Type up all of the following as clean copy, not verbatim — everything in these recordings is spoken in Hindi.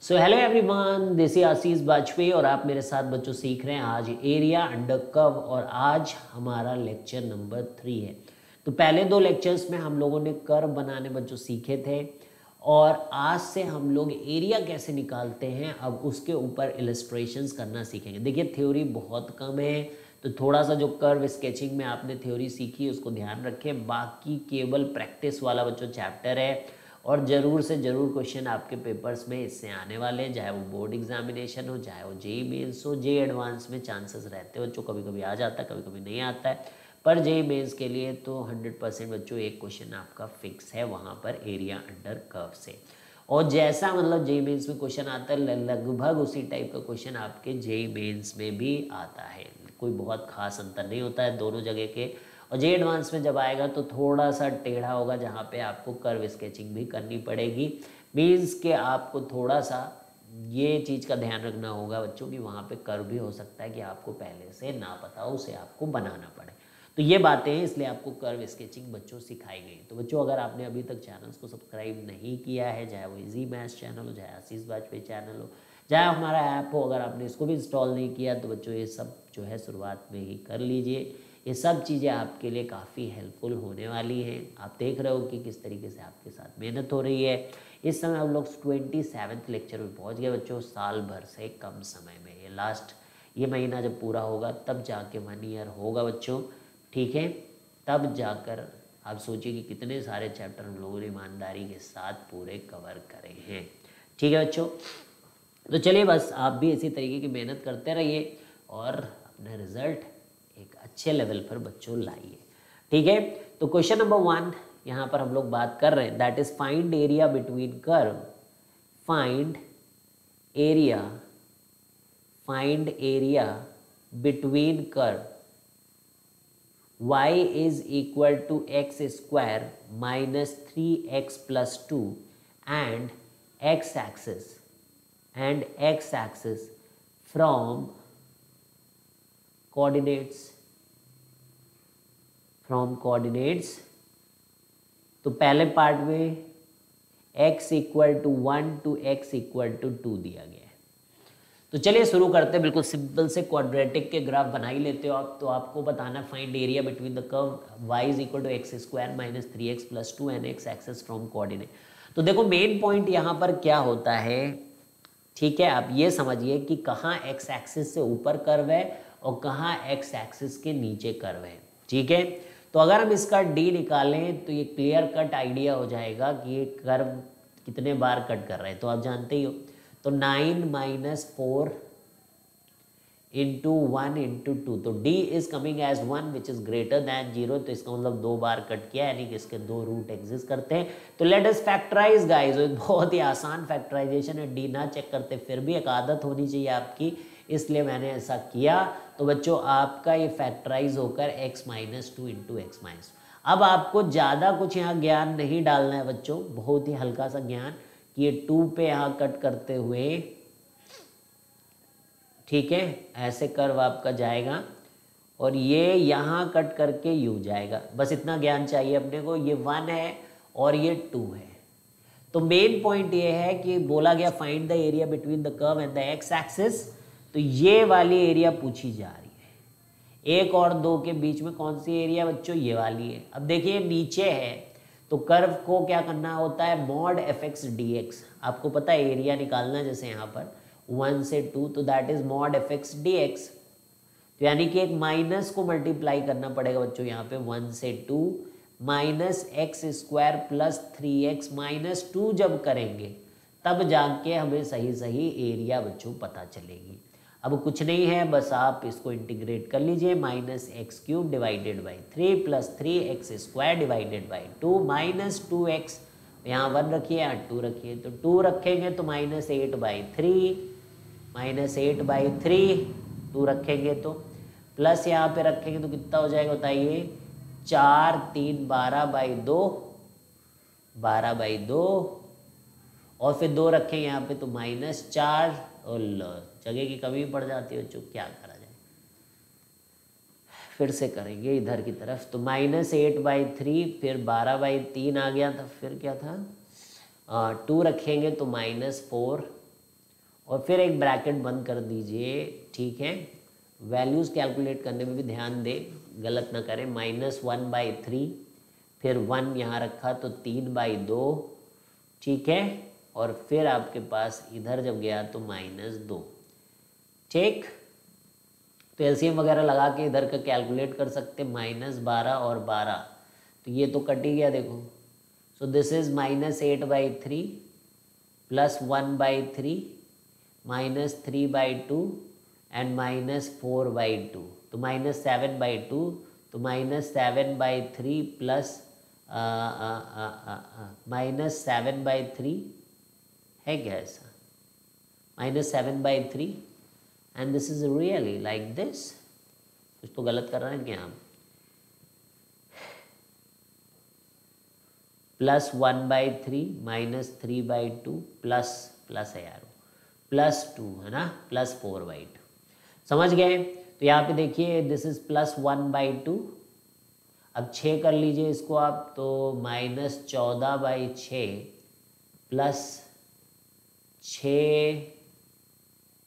So hello everyone, this is Ashish Bajpai और आप मेरे साथ बच्चों सीख रहे हैं आज एरिया अंडर कर्व और आज हमारा लेक्चर नंबर 3 है। तो पहले 2 लेक्चर्स में हम लोगों ने कर्व बनाने बच्चों सीखे थे और आज से हम लोग एरिया कैसे निकालते हैं अब उसके ऊपर इलस्ट्रेशंस करना सीखेंगे। देखिए थ्योरी बहुत कम है तो थोड़ा सा जो कर्व स्केचिंग में आपने थ्योरी सीखी उसको ध्यान रखें, बाकी केवल प्रैक्टिस वाला बच्चों चैप्टर है और ज़रूर से ज़रूर क्वेश्चन आपके पेपर्स में इससे आने वाले हैं, चाहे वो बोर्ड एग्जामिनेशन हो, चाहे वो जेईई मेंस हो। जेईई एडवांस में चांसेस रहते हैं बच्चों, कभी कभी आ जाता है कभी कभी नहीं आता है, पर जेईई मेंस के लिए तो 100% बच्चों एक क्वेश्चन आपका फिक्स है वहाँ पर एरिया अंडर कर्व से। और जैसा मतलब जेईई मेंस में क्वेश्चन आता है लगभग उसी टाइप का क्वेश्चन आपके जेईई मेंस में भी आता है, कोई बहुत खास अंतर नहीं होता है दोनों जगह के। और जे एडवांस में जब आएगा तो थोड़ा सा टेढ़ा होगा जहाँ पे आपको कर्व स्केचिंग भी करनी पड़ेगी। मीन्स के आपको थोड़ा सा ये चीज़ का ध्यान रखना होगा बच्चों की वहाँ पे कर्व भी हो सकता है कि आपको पहले से ना पता हो, उसे आपको बनाना पड़े। तो ये बातें हैं, इसलिए आपको कर्व स्केचिंग बच्चों सिखाई गई। तो बच्चों अगर आपने अभी तक चैनल्स को सब्सक्राइब नहीं किया है, चाहे वो इजी मैथ्स चैनल हो, चाहे आशीष बाजपेयी चैनल हो, चाहे हमारा ऐप हो, अगर आपने इसको भी इंस्टॉल नहीं किया तो बच्चों ये सब जो है शुरुआत में ही कर लीजिए। ये सब चीज़ें आपके लिए काफ़ी हेल्पफुल होने वाली हैं। आप देख रहे हो कि किस तरीके से आपके साथ मेहनत हो रही है। इस समय हम लोग 27वें लेक्चर में पहुंच गए बच्चों, साल भर से कम समय में। ये महीना जब पूरा होगा तब जाके 1 ईयर होगा बच्चों, ठीक है। तब जाकर आप सोचिए कि कितने सारे चैप्टर हम लोगों ने ईमानदारी के साथ पूरे कवर करे हैं, ठीक है बच्चों। तो चलिए बस आप भी इसी तरीके की मेहनत करते रहिए और अपना रिजल्ट एक अच्छे लेवल पर बच्चों लाइए, ठीक है। तो क्वेश्चन नंबर 1 यहाँ पर हम लोग बात कर रहे हैं, that is find area between curve. Find area between curve y is equal to x square minus 3x plus 2 and x axis from coordinates तो पहले पार्ट में x equal to 1 to x equal to 2 दिया गया है। तो चलिए शुरू करते हैं। बिल्कुल सिंपल से क्वाड्रेटिक के ग्राफ बना ही लेते हो आप। तो आपको बताना find area between the curve y is equal to x square minus 3x प्लस 2 and x axis from coordinate. तो देखो मेन पॉइंट यहाँ पर क्या होता है, ठीक है। आप ये समझिए कि कहाँ x एक्सिस से ऊपर कर्व है और कहाँ x एक्सिस के नीचे कर्व है, ठीक है। तो अगर हम इसका d निकालें तो ये क्लियर कट आइडिया हो जाएगा कि ये कर्व कितने बार कट कर रहे हैं, तो आप जानते ही हो। तो 9 माइनस 4 इंटू 1 इंटू 2, तो d is coming as 1 which is greater than 0, तो इसका मतलब 2 बार कट किया, यानी कि इसके 2 रूट एग्जिस्ट करते हैं। तो लेट अस फैक्टराइज गाइस, एक बहुत ही आसान फैक्टराइजेशन है, d ना चेक करते फिर भी एक आदत होनी चाहिए आपकी, इसलिए मैंने ऐसा किया। तो बच्चों आपका ये फैक्टराइज होकर x minus 2 into x minus. अब आपको ज़्यादा कुछ यहाँ ज्ञान नहीं डालना है बच्चों, बहुत ही हल्का सा ज्ञान कि ये 2 पे यहाँ कट करते हुए, ठीक है, ऐसे कर्व आपका जाएगा और ये यहाँ कट करके यू जाएगा। बस इतना ज्ञान चाहिए अपने को। ये 1 है और ये 2 है। तो मेन पॉइंट ये है कि बोला गया find the area between the curve and the x axis, तो ये वाली एरिया पूछी जा रही है। 1 और 2 के बीच में कौन सी एरिया बच्चों, ये वाली है। अब देखिए नीचे है तो कर्व को क्या करना होता है, mod F x D x. आपको पता है एरिया निकालना, जैसे यहाँ पर 1 से 2, तो that is mod F x D x. तो यानी कि एक माइनस को मल्टीप्लाई करना पड़ेगा बच्चों यहाँ पे 1 से 2 minus x square plus 3x minus 2 जब करेंगे तब जाके हमें सही एरिया बच्चों पता चलेगी। अब कुछ नहीं है, बस आप इसको इंटीग्रेट कर लीजिए, minus x cube divided by 3 plus 3x square divided by 2 minus 2x, यहाँ 1 रखिए यहाँ 2 रखिए, तो 2 रखेंगे तो माइनस 8/3, माइनस 8/3 2 रखेंगे तो प्लस यहाँ पे रखेंगे तो कितना हो जाएगा बताइए, 4 3 12/2, 12/2 और फिर 2 रखेंगे यहाँ पे तो माइनस 4, और जगह की कमी पड़ जाती है बच्चों, क्या करा जाए। फिर से करेंगे इधर की तरफ, तो माइनस 8/3 फिर 12/3 आ गया था, फिर क्या था 2 रखेंगे तो माइनस 4 और फिर एक ब्रैकेट बंद कर दीजिए, ठीक है। वैल्यूज़ कैलकुलेट करने में भी ध्यान दें, गलत ना करें। -1/3, फिर 1 यहाँ रखा तो 3/2, ठीक है। और फिर आपके पास इधर जब गया तो -2, ठीक। तो एलसीएम वगैरह लगा के इधर का कैलकुलेट कर सकते, -12 और 12, तो ये तो कट ही गया देखो। सो दिस इज -8/3 प्लस 1/3 -3/2 एंड -4/2, तो -7/2, तो -7/3 प्लस -7/3 है क्या ऐसा, -7/3, and this is really like this. कुछ तो गलत कर रहे हैं क्या हम? +1/3 -3/2 प्लस है यार, +2 है ना, +4/2, समझ गए। तो यहाँ पे देखिए दिस इज +1/2। अब 6 कर लीजिए इसको आप, तो -14/6 प्लस 6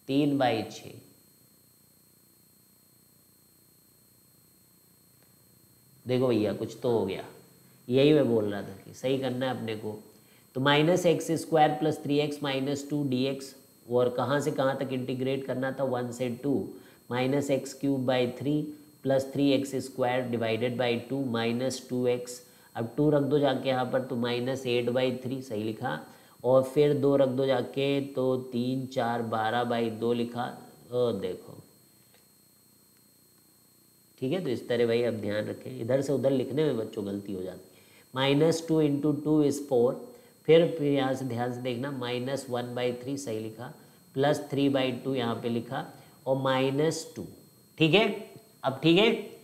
3/6, देखो भैया कुछ तो हो गया, यही मैं बोल रहा था कि सही करना है अपने को। तो -x² + 3x - 2 dx, और कहाँ से कहाँ तक इंटीग्रेट करना था, 1 से 2, -x³/3 plus 3x² divided by 2 -2x, अब 2 रख दो जाके यहाँ पर, तो -8/3 सही लिखा, और फिर 2 रख दो जाके, तो 3 4 12/2 लिखा। देखो ठीक है। तो इस तरह भाई अब ध्यान रखें, इधर से उधर लिखने में बच्चों गलती हो जाती है। -2 × 2 इज़ 4, फिर यहाँ से ध्यान से देखना, -1/3 सही लिखा, प्लस 3/2 यहाँ पे लिखा, और -2, ठीक है। अब ठीक है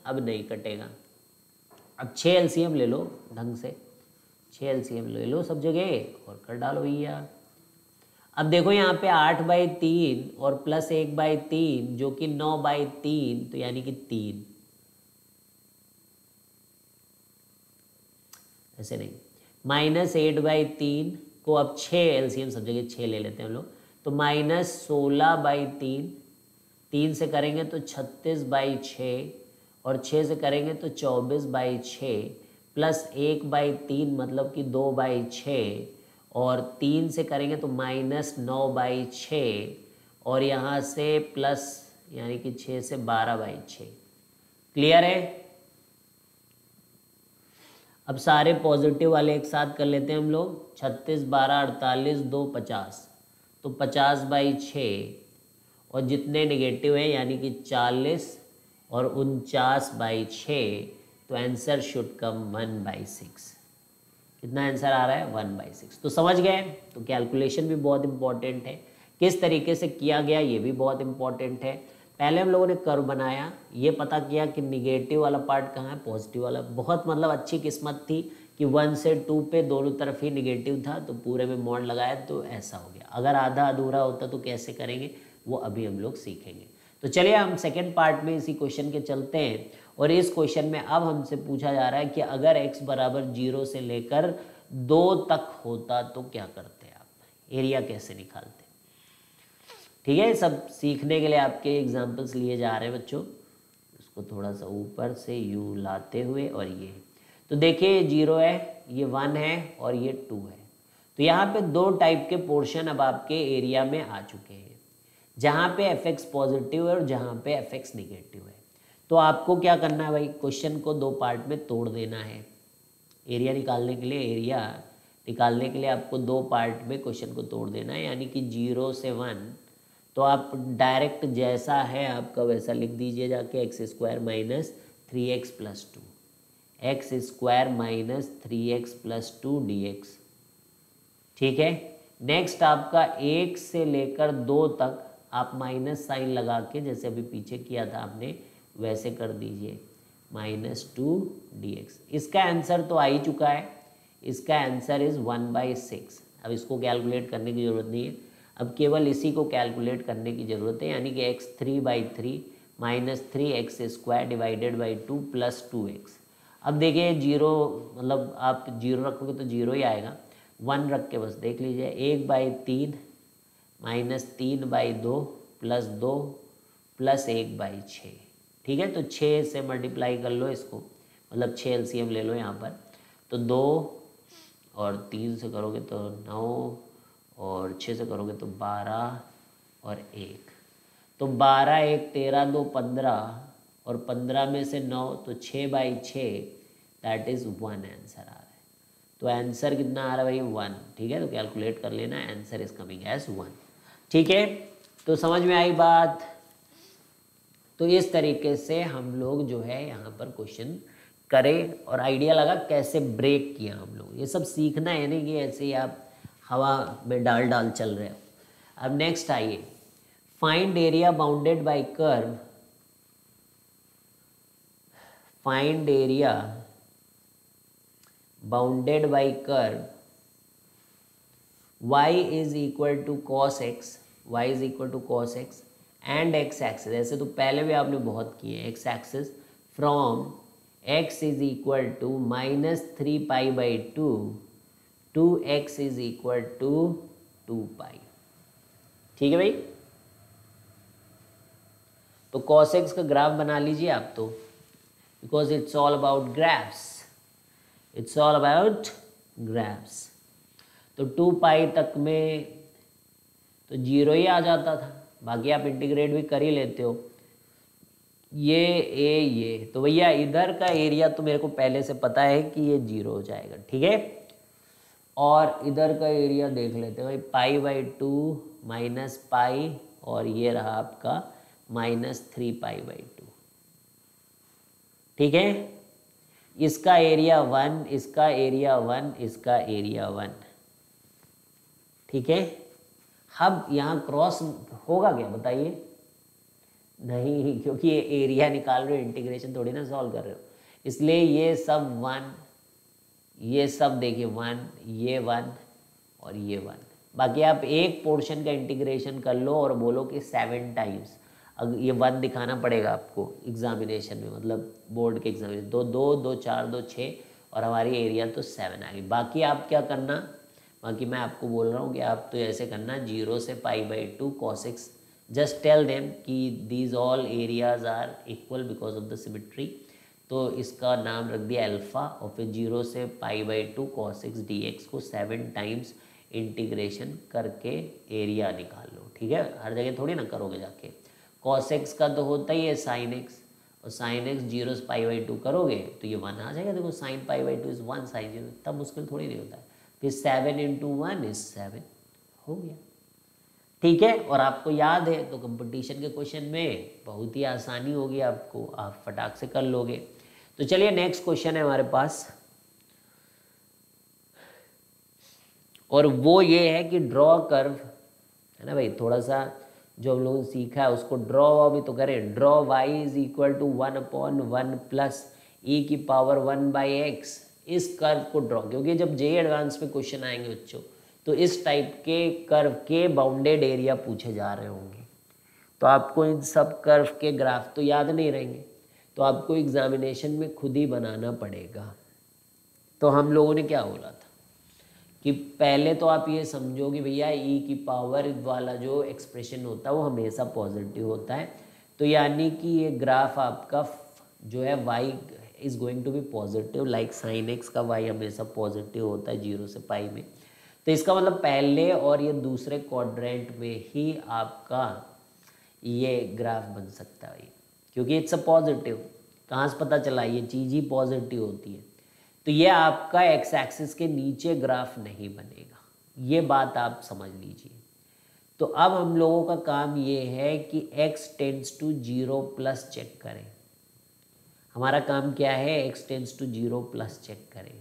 अब नहीं कटेगा। अब 6 एलसीएम ले लो ढंग से, 6 एलसीएम ले लो सब जगह और कर डालो भैया। अब देखो यहाँ पे 8/3 और प्लस 1/3 जो कि 9/3, तो यानी कि 3, ऐसे नहीं, -8/3 को अब 6 एलसीएम सब जगह 6 ले लेते हैं हम लोग, तो -16/3, 3 से करेंगे तो 36/6, और 6 से करेंगे तो 24/6, प्लस 1/3 मतलब कि 2/6, और 3 से करेंगे तो -9/6, और यहाँ से प्लस यानी कि 6 से 12/6। क्लियर है। अब सारे पॉजिटिव वाले एक साथ कर लेते हैं हम लोग, 36 12 48 2 50, तो 50/6, और जितने नेगेटिव हैं यानी कि 40 और 49/6, तो आंसर शुड कम 1/6। कितना आंसर आ रहा है, 1/6। तो समझ गए। तो कैलकुलेशन भी बहुत इंपॉर्टेंट है, किस तरीके से किया गया ये भी बहुत इंपॉर्टेंट है। पहले हम लोगों ने कर्व बनाया, ये पता किया कि निगेटिव वाला पार्ट कहाँ है, पॉजिटिव वाला। बहुत मतलब अच्छी किस्मत थी कि 1 से 2 पे दोनों तरफ ही निगेटिव था, तो पूरे में मॉड लगाया तो ऐसा हो गया। अगर आधा अधूरा होता तो कैसे करेंगे वो अभी हम लोग सीखेंगे। तो चलिए हम सेकेंड पार्ट में इसी क्वेश्चन के चलते हैं, और इस क्वेश्चन में अब हमसे पूछा जा रहा है कि अगर x बराबर 0 से लेकर 2 तक होता तो क्या करते आप, एरिया कैसे निकालते। ठीक है, सब सीखने के लिए आपके एग्जाम्पल्स लिए जा रहे हैं बच्चों। इसको थोड़ा सा ऊपर से यू लाते हुए, और ये तो देखिए 0 है, ये 1 है, और ये 2 है। तो यहाँ पे 2 टाइप के पोर्शन अब आपके एरिया में आ चुके हैं, जहाँ पे fx पॉजिटिव है और जहाँ पे fx निगेटिव है। तो आपको क्या करना है भाई, क्वेश्चन को 2 पार्ट में तोड़ देना है। एरिया निकालने के लिए आपको 2 पार्ट में क्वेश्चन को तोड़ देना है, यानी कि 0 से 1। तो आप डायरेक्ट जैसा है आपका वैसा लिख दीजिए जाके, x² - 3x + 2, x² - 3x + 2 dx। ठीक है। नेक्स्ट आपका 1 से लेकर 2 तक आप माइनस साइन लगा के, जैसे अभी पीछे किया था आपने वैसे कर दीजिए, -2 dx। इसका आंसर तो आ ही चुका है, इसका आंसर इज 1/6। अब इसको कैलकुलेट करने की ज़रूरत नहीं है, अब केवल इसी को कैलकुलेट करने की ज़रूरत है, यानी कि x 3/3 - 3x² divided by 2 + 2x। अब देखिए 0 मतलब आप 0 रखोगे तो 0 ही आएगा, 1 रख के बस देख लीजिए, 1/3 -3/2 + 2 + 1/6। ठीक है, तो 6 से मल्टीप्लाई कर लो इसको, मतलब 6 एलसीएम ले लो यहाँ पर। तो 2 और 3 से करोगे तो 9 और 6 से करोगे तो 12 और 1, तो 12 1 13 2 15 और 15 में से 9 तो 6/6, दैट इज़ 1 आंसर आ रहा है। तो आंसर कितना आ रहा है भाई 1। ठीक है, तो कैलकुलेट कर लेना, आंसर इज कमिंग एज 1। ठीक है, तो समझ में आई बात। तो इस तरीके से हम लोग जो है यहाँ पर क्वेश्चन करें और आइडिया लगा कैसे ब्रेक किया हम लोग। ये सब सीखना है, नहीं कि ऐसे ही आप हवा में डाल चल रहे हो। अब नेक्स्ट आइए, find area bounded by curve. Find area bounded by curve y is equal to cos x, y is equal to cos x and x axis. ऐसे तो पहले भी आपने बहुत किए हैं। x axis from x is equal to -3π/2 to x is equal to 2π। ठीक है भाई, तो cos x का ग्राफ बना लीजिए आप तो, because it's all about graphs, it's all about graphs. तो 2π तक में तो 0 ही आ जाता था, बाकी आप इंटीग्रेट भी कर ही लेते हो। ये तो भैया इधर का एरिया तो मेरे को पहले से पता है कि ये 0 हो जाएगा। ठीक है, और इधर का एरिया देख लेते हैं भाई, π/2 -π और ये रहा आपका -3π/2। ठीक है, इसका एरिया 1, इसका एरिया 1, इसका एरिया 1। ठीक है, अब यहाँ क्रॉस होगा क्या बताइए? नहीं, क्योंकि ये एरिया निकाल रहे हो, इंटीग्रेशन थोड़ी ना सॉल्व कर रहे हो, इसलिए ये सब 1, ये सब देखिए 1, ये 1 और ये 1। बाकी आप एक पोर्शन का इंटीग्रेशन कर लो और बोलो कि 7 टाइम्स, अगर ये 1 दिखाना पड़ेगा आपको एग्जामिनेशन में, मतलब बोर्ड के एग्जामिनेशन। 2 2 2 4 2 6 और हमारी एरिया तो 7 आ गई। बाकी आप क्या करना, बाकी मैं आपको बोल रहा हूँ कि आप तो ऐसे करना 0 से π/2 cos x, just tell them कि these all areas are equal because of the symmetry. तो इसका नाम रख दिया अल्फ़ा और फिर 0 से π/2 cos x dx को 7 टाइम्स इंटीग्रेशन करके एरिया निकाल लो। ठीक है, हर जगह थोड़ी ना करोगे जाके। cos x का तो होता ही है sin x, और sin x 0 से π/2 करोगे तो ये 1 आ जाएगा। देखो sin π/2 इज 1 sin 0, तब मुश्किल थोड़ी नहीं होता है। फिर 7 × 1 इज 7, हो गया। ठीक है, और आपको याद है तो कंपटीशन के क्वेश्चन में बहुत ही आसानी होगी आपको, आप फटाक से कर लोगे। तो चलिए नेक्स्ट क्वेश्चन है हमारे पास, और वो ये है कि ड्रॉ कर्व, है ना भाई, थोड़ा सा जो हम लोगों ने सीखा है उसको ड्रॉ भी तो करें। Draw y is equal to 1/1 plus e⁻1/x। इस कर्व को ड्रॉ, क्योंकि जब जे एडवांस में क्वेश्चन आएंगे बच्चों तो इस टाइप के कर्व के बाउंडेड एरिया पूछे जा रहे होंगे, तो आपको इन सब कर्व के ग्राफ तो याद नहीं रहेंगे, तो आपको एग्जामिनेशन में खुद ही बनाना पड़ेगा। तो हम लोगों ने क्या बोला था कि पहले तो आप ये समझो कि भैया e⁻ वाला जो एक्सप्रेशन होता है वो हमेशा पॉजिटिव होता है, तो यानी कि ये ग्राफ आपका जो है y is going to be positive, like sine x का y हमेशा पॉजिटिव होता है 0 से π में। तो इसका मतलब पहले और ये दूसरे क्वाड्रेंट में ही आपका ये ग्राफ बन सकता है, क्योंकि इट्स अ पॉजिटिव। कहाँ से पता चला? ये चीज़ ही पॉजिटिव होती है। तो ये आपका एक्स एक्सिस के नीचे ग्राफ नहीं बनेगा, ये बात आप समझ लीजिए। तो अब हम लोगों का काम ये है कि x टेंड्स टू 0+ चेक करें। हमारा काम क्या है? x टेंड्स टू 0+ चेक करें।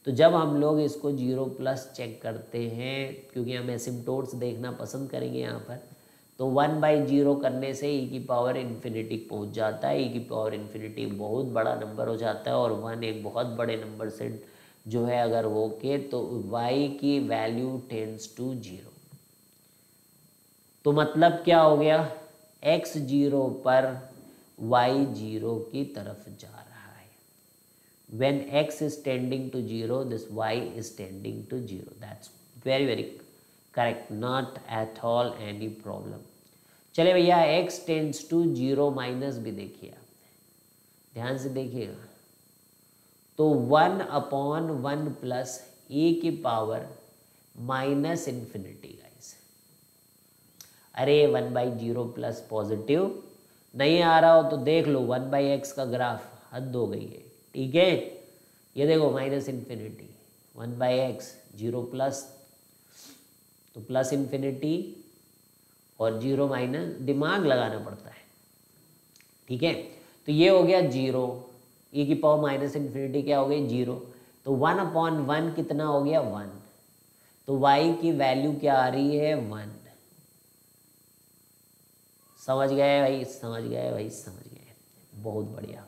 तो जब हम लोग इसको 0+ चेक करते हैं, क्योंकि हम एसिम्टोट्स देखना पसंद करेंगे यहाँ पर, तो 1/0 करने से e⁻∞ पहुँच जाता है। e⁻∞ बहुत बड़ा नंबर हो जाता है, और 1 एक बहुत बड़े नंबर से जो है अगर हो के, तो y की वैल्यू टेंड्स टू 0। तो मतलब क्या हो गया? x 0 पर y 0 की तरफ जा रहा है। When x is tending to 0, this y is tending to 0. That's very correct, not at all any problem. चले भैया x टेंड्स टू 0 माइनस भी देखिए आप, ध्यान से देखिएगा। तो 1/1 प्लस e की पावर माइनस इन्फिनिटी गाइस। अरे 1/0 प्लस पॉजिटिव नहीं आ रहा हो तो देख लो 1/x का ग्राफ, हद हो गई है, ठीक है। ये देखो माइनस इन्फिनिटी 1/x 0 प्लस, तो प्लस इन्फिनिटी और 0 माइनस, दिमाग लगाना पड़ता है, ठीक है। तो ये हो गया 0, e की पावर माइनस इन्फिनिटी क्या हो गई 0, तो 1/1 कितना हो गया 1, तो y की वैल्यू क्या आ रही है 1। समझ गए भाई, समझ गए भाई, समझ गए, बहुत बढ़िया।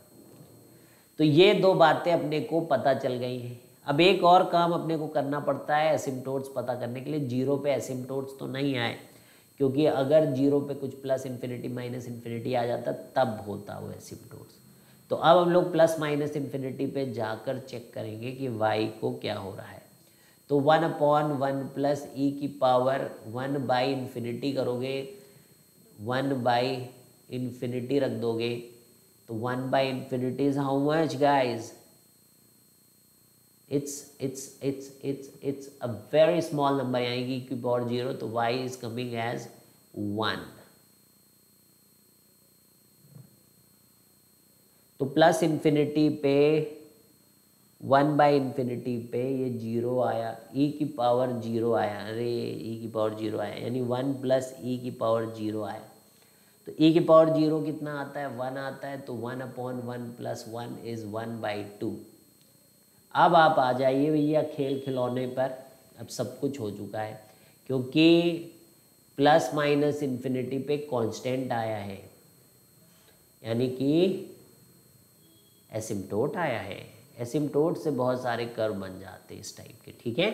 तो ये दो बातें अपने को पता चल गई हैं। अब एक और काम अपने को करना पड़ता है एसिम्टोट्स पता करने के लिए। 0 पे एसिम्टोट्स तो नहीं आए, क्योंकि अगर 0 पे कुछ प्लस इन्फिनिटी माइनस इन्फिनिटी आ जाता तब होता वो एसिम्टोट्स। तो अब हम लोग प्लस माइनस इन्फिनिटी पे जाकर चेक करेंगे कि y को क्या हो रहा है। तो 1/1 प्लस e की पावर 1/इन्फिनिटी करोगे, 1/इन्फिनिटी रख दोगे, तो infinity is how much guys, it's a very small number, यानी कि e की पावर 0, तो y is coming as 1। तो प्लस इन्फिनिटी पे 1/इन्फिनिटी पे ये 0 आया, e की पावर 0 आया, अरे e की पावर 0 आया, यानी 1 प्लस e की पावर 0 आया। तो e की पावर 0 कितना आता है 1 आता है, तो 1/1 प्लस 1 इज 1/2। अब आप आ जाइए भैया खेल खिलौने पर। अब सब कुछ हो चुका है, क्योंकि प्लस माइनस इन्फिनिटी पे कांस्टेंट आया है, यानी कि एसिम्टोट आया है। एसिम्टोट से बहुत सारे कर्व बन जाते हैं इस टाइप के, ठीक है।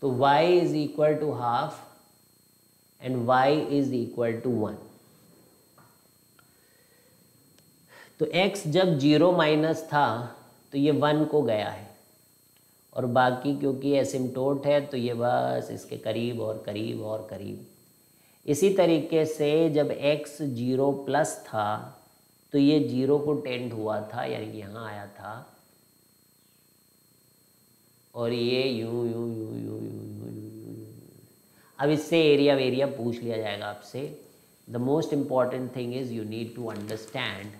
तो y is equal to half and y is equal to 1। तो x जब 0 माइनस था तो ये 1 को गया है, और बाकी क्योंकि एसिम्टोट है तो ये बस इसके करीब और करीब और करीब। इसी तरीके से जब x 0 प्लस था तो ये 0 को टेंड हुआ था, यानी कि यहाँ आया था, और ये यूं यूं यूं यूं यूं यूं यूं। अब इससे एरिया वेरिया पूछ लिया जाएगा आपसे। The most important thing is you need to understand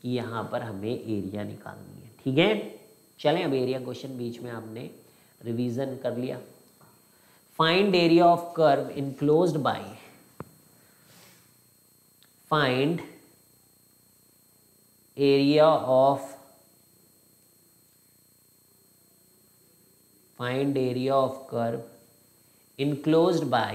कि यहाँ पर हमें एरिया निकालनी है, ठीक है। चलें अब एरिया क्वेश्चन बीच में आपने रिवीजन कर लिया। Find area of curve enclosed bye, find area of, find area of curve enclosed by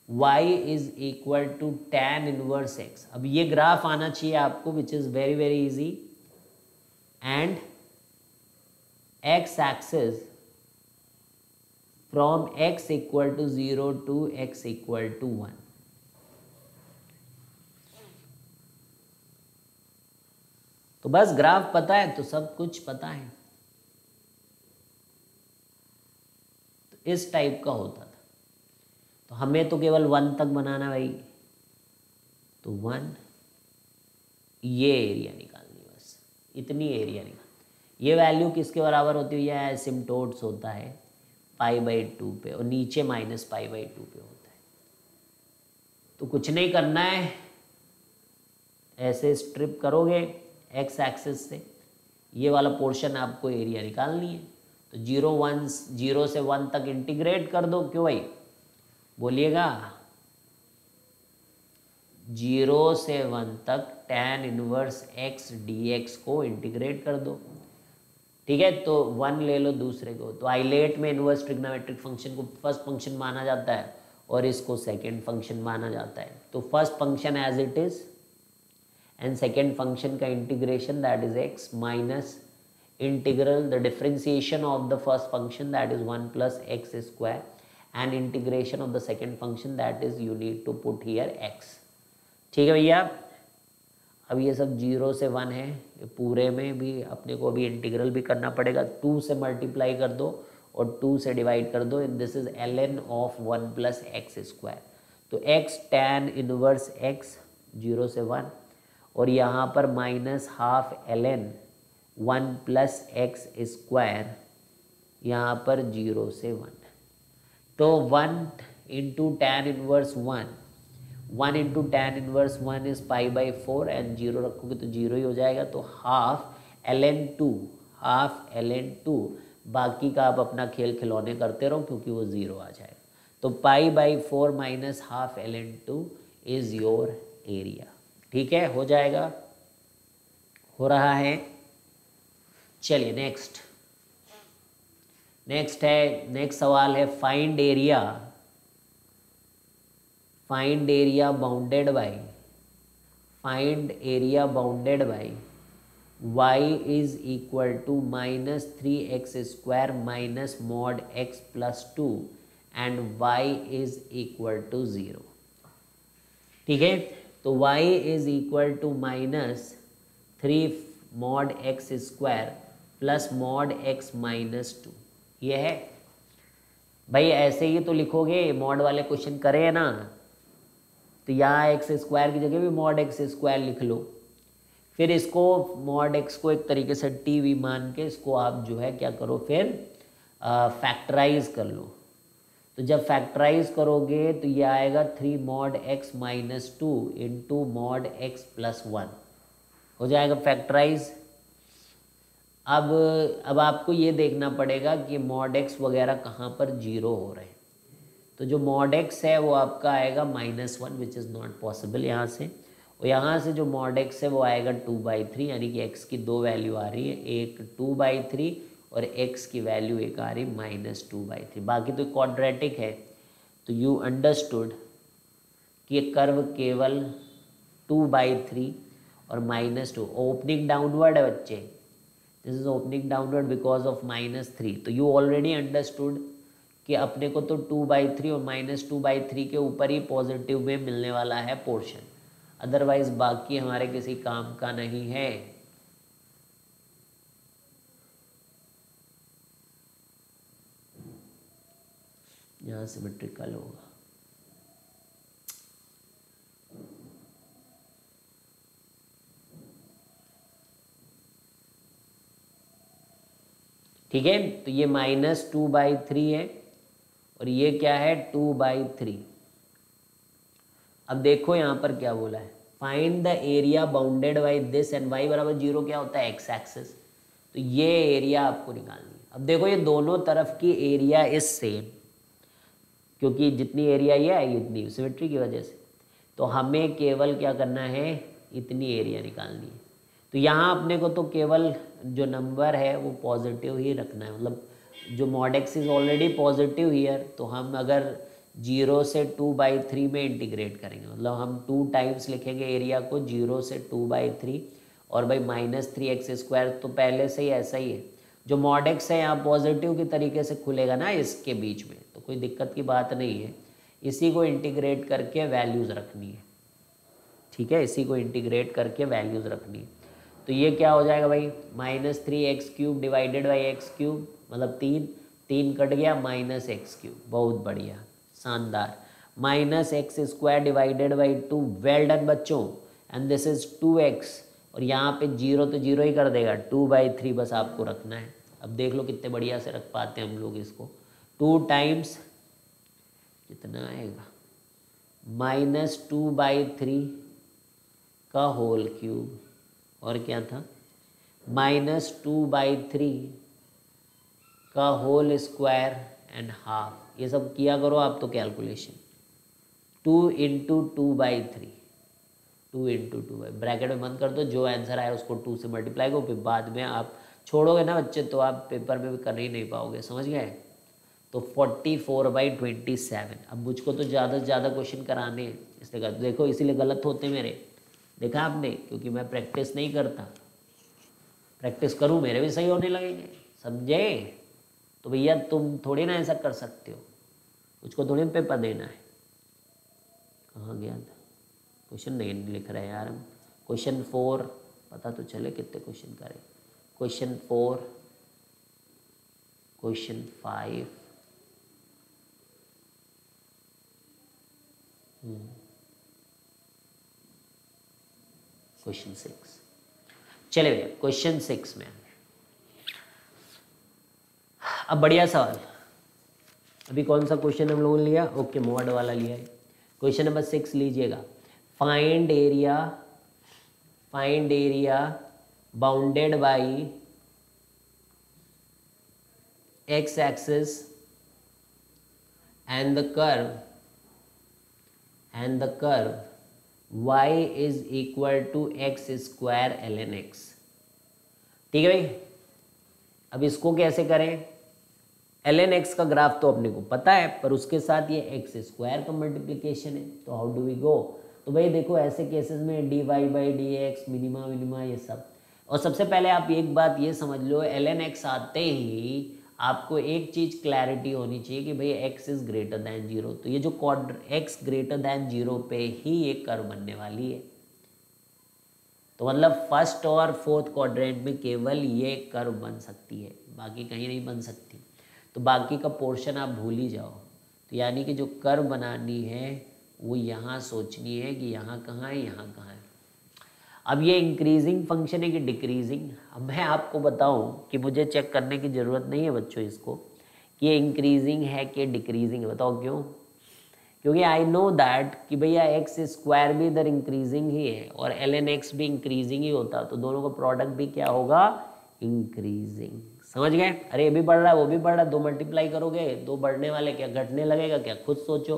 y is equal to tan inverse x। अब ये ग्राफ आना चाहिए आपको, which is very very easy, and x axis from x equal to 0 to x equal to 1। तो बस ग्राफ पता है तो सब कुछ पता है। तो इस टाइप का होता था, तो हमें तो केवल 1 तक बनाना भाई, तो 1, ये एरिया निकालनी, बस इतनी एरिया निकाल। ये वैल्यू किसके बराबर होती है, यह एसिम्टोट्स होता है π/2 पे, और नीचे -π/2 पे होता है। तो कुछ नहीं करना है, ऐसे स्ट्रिप करोगे एक्स एक्सिस से, ये वाला पोर्शन आपको एरिया निकालनी है। तो 0 से 1 तक इंटीग्रेट कर दो, क्यों भाई बोलिएगा, 0 से 1 तक tan इनवर्स x dx को इंटीग्रेट कर दो, ठीक है। तो 1 ले लो दूसरे को, तो आइलेट में इनवर्स ट्रिग्नोमेट्रिक फंक्शन को फर्स्ट फंक्शन माना जाता है और इसको सेकेंड फंक्शन माना जाता है। तो first function as it is and second function का integration that is x minus integral the differentiation of the first function that is 1 plus x square and integration of the second function that is you need to put here x. ठीक है भैया। अब ये सब 0 से 1 है, ये पूरे में भी अपने को अभी इंटीग्रल भी करना पड़ेगा। 2 से मल्टीप्लाई कर दो और 2 से डिवाइड कर दो। This is ln of 1 plus x square. तो x tan इनवर्स x 0 से 1 और यहाँ पर minus half ln 1 plus x square यहाँ पर 0 से 1। तो 1 into tan inverse 1 into tan inverse 1 is pi by 4 and 0 रखोगे तो 0 ही हो जाएगा। तो हाफ ln 2 बाकी का आप अपना खेल खिलौने करते रहो क्योंकि वो 0 आ जाएगा। तो pi by 4 minus half ln 2 is your area. ठीक है, हो जाएगा, हो रहा है। चलिए नेक्स्ट सवाल है find area bounded by y is equal to minus 3x square minus mod x plus 2 and y is equal to 0। ठीक है, तो y is equal to minus 3 mod x square plus mod x minus 2। ये है भाई, ऐसे ही तो लिखोगे, मॉड वाले क्वेश्चन करे ना, तो यहाँ एक्स स्क्वायर की जगह भी मॉड एक्स स्क्वायर लिख लो। फिर इसको मॉड एक्स को एक तरीके से टी वी मान के इसको आप जो है क्या करो, फिर फैक्टराइज कर लो। तो जब फैक्टराइज करोगे तो ये आएगा 3 mod x minus 2 into mod x plus 1 हो जाएगा फैक्टराइज। अब आपको ये देखना पड़ेगा कि मॉड एक्स वगैरह कहाँ पर 0 हो रहे हैं। तो जो मॉड एक्स है वो आपका आएगा -1 विच इज़ नॉट पॉसिबल यहाँ से, और यहाँ से जो मॉड एक्स है वो आएगा 2/3, यानी कि एक्स की 2 वैल्यू आ रही है, एक 2/3 और एक्स की वैल्यू एक आ रही -2/3। बाकी तो क्वाड्रेटिक है। तो यू अंडरस्टूड कि ये कर्व केवल 2/3 और -2 ओपनिंग डाउनवर्ड है बच्चे। This is opening downward because of -3। तो यू ऑलरेडी अंडरस्टूड कि अपने को तो 2/3 और -2/3 के ऊपर ही पॉजिटिव में मिलने वाला है पोर्शन, अदरवाइज बाकी हमारे किसी काम का नहीं है। यहाँ सिमेट्रिकल होगा। ठीक है, तो ये -2/3 है और ये क्या है 2/3। अब देखो यहाँ पर क्या बोला है, find the area bounded by this and y बराबर 0 क्या होता है, एक्स एक्सिस। तो ये एरिया आपको निकालनी है। अब देखो ये दोनों तरफ की एरिया इज सेम, क्योंकि जितनी एरिया ये है इतनी सिमेट्री की वजह से। तो हमें केवल क्या करना है, इतनी एरिया निकालनी है। तो यहाँ अपने को तो केवल जो नंबर है वो पॉजिटिव ही रखना है, मतलब जो mod x is already positive here, तो हम अगर 0 से 2/3 में इंटीग्रेट करेंगे, मतलब हम 2 टाइम्स लिखेंगे एरिया को 0 से 2/3 और भाई -3x²। तो पहले से ही ऐसा ही है, जो मॉड एक्स है यहाँ पॉजिटिव की तरीके से खुलेगा ना इसके बीच में, तो कोई दिक्कत की बात नहीं है। इसी को इंटीग्रेट करके वैल्यूज़ रखनी है। ठीक है, इसी को इंटीग्रेट करके वैल्यूज़ रखनी है। तो ये क्या हो जाएगा भाई, -3x³ डिवाइडेड बाई x³ मतलब 3 कट गया, -x³। बहुत बढ़िया, शानदार। -x² divided by 2, well done बच्चों। एंड दिस इज 2x और यहाँ पे 0 तो 0 ही कर देगा, 2/3 बस आपको रखना है। अब देख लो कितने बढ़िया से रख पाते हैं हम लोग इसको। 2 टाइम्स कितना आएगा, -2/3 का होल क्यूब, और क्या था -2/3 का होल स्क्वायर एंड हाफ। ये सब किया करो आप तो कैलकुलेशन। 2 × 2/3, 2 × 2 ब्रैकेट में बंद कर दो, जो आंसर आया उसको 2 से मल्टीप्लाई करो। फिर बाद में आप छोड़ोगे ना बच्चे तो आप पेपर में भी कर ही नहीं पाओगे, समझ गए। तो 44/27। अब मुझको तो ज़्यादा से ज़्यादा क्वेश्चन कराने हैं, इसलिए देखो इसीलिए गलत होते मेरे, देखा आपने, क्योंकि मैं प्रैक्टिस नहीं करता, प्रैक्टिस करूं मेरे भी सही होने लगेंगे, समझे। तो भैया तुम थोड़ी ना ऐसा कर सकते हो, मुझको थोड़ी पेपर देना है। कहाँ गया था, क्वेश्चन नहीं लिख रहे यार हम। क्वेश्चन 4 पता तो चले कितने क्वेश्चन करें। Question 4, question 5, question 6। चले भैया क्वेश्चन 6 में अब बढ़िया सवाल। अभी कौन सा क्वेश्चन हम लोगों ने लिया, ओके मोड वाला लिया है। क्वेश्चन नंबर 6 लीजिएगा। Find area bounded by x axis and the curve y is equal to x square ln x। ठीक है भाई, अब इसको कैसे करें। ln x का ग्राफ तो अपने को पता है, पर उसके साथ ये एक्स स्क्वायर का मल्टीप्लिकेशन है, तो हाउ डू वी गो। तो भाई देखो ऐसे केसेस में dy by D x minima ये सब। और सबसे पहले आप एक बात ये समझ लो, ln x आते ही आपको एक चीज क्लैरिटी होनी चाहिए कि भाई x इज ग्रेटर दैन 0। तो ये जो x ग्रेटर दैन 0 पे ही ये कर्व बनने वाली है। तो मतलब फर्स्ट और फोर्थ क्वाड्रेंट में केवल ये कर्व बन सकती है, बाकी कहीं नहीं बन सकती। तो बाकी का पोर्शन आप भूल ही जाओ। तो यानी कि जो कर्व बनानी है वो यहाँ सोचनी है कि यहाँ कहाँ है, यहाँ कहाँ है। अब ये इंक्रीजिंग फंक्शन है कि डिक्रीजिंग। अब मैं आपको बताऊं कि मुझे चेक करने की ज़रूरत नहीं है बच्चों इसको कि ये इंक्रीजिंग है कि डिक्रीजिंग है। बताओ क्यों। क्योंकि आई नो दैट कि भैया एक्स स्क्वायर भी इधर इंक्रीजिंग ही है और ln x भी इंक्रीजिंग ही होता, तो दोनों का प्रोडक्ट भी क्या होगा, इंक्रीजिंग। समझ गए। अरे ये भी बढ़ रहा है वो भी बढ़ रहा है, दो मल्टीप्लाई करोगे दो बढ़ने वाले क्या घटने लगेगा क्या, खुद सोचो।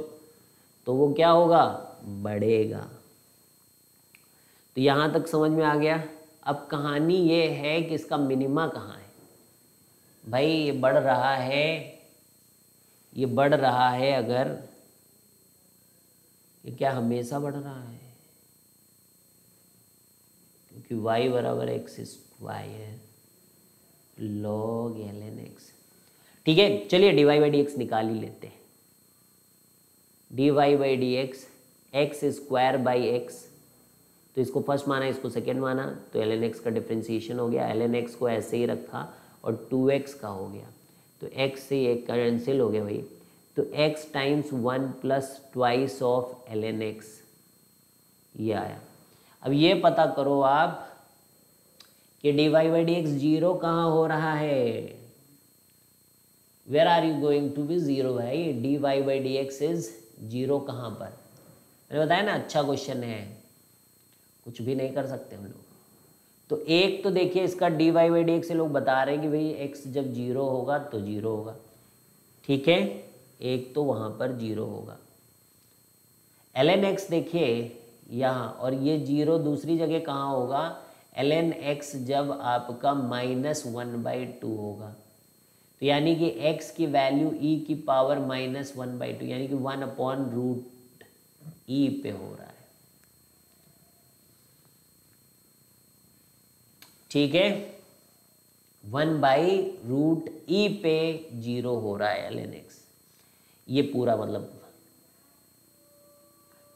तो वो क्या होगा, बढ़ेगा। तो यहाँ तक समझ में आ गया। अब कहानी ये है कि इसका मिनिमा कहाँ है। भाई ये बढ़ रहा है, ये बढ़ रहा है, अगर ये क्या हमेशा बढ़ रहा है, क्योंकि y बराबर x square log ln x। ठीक है, चलिए dy बाई डी एक्स निकाल ही लेते हैं। dy by D x square by x, तो इसको फर्स्ट माना इसको सेकेंड माना, तो ln x का डिफ्रेंसिएशन हो गया। ln x को ऐसे ही रखा और 2x का हो गया, तो x से एक कैंसिल हो गया भाई। तो x times 1 plus twice of ln x ये आया। अब ये पता करो आप कि dy by D X zero कहाँ हो रहा है। Where are you going to be zero भाई। dy by D X is zero कहाँ पर, मैंने बताया ना अच्छा क्वेश्चन है, कुछ भी नहीं कर सकते हम लोग। तो एक तो देखिए इसका dy बाई डी एक्स से लोग बता रहे हैं कि भाई x जब जीरो होगा तो जीरो होगा, ठीक है, एक तो वहाँ पर जीरो होगा। ln x देखिए यहाँ, और ये जीरो दूसरी जगह कहाँ होगा, ln x जब आपका -1/2 होगा, तो यानी कि x की वैल्यू e की पावर -1/2 यानी कि 1/√e पे हो रहा है। ठीक है, 1/√e पे जीरो हो रहा है ln x, ये पूरा मतलब।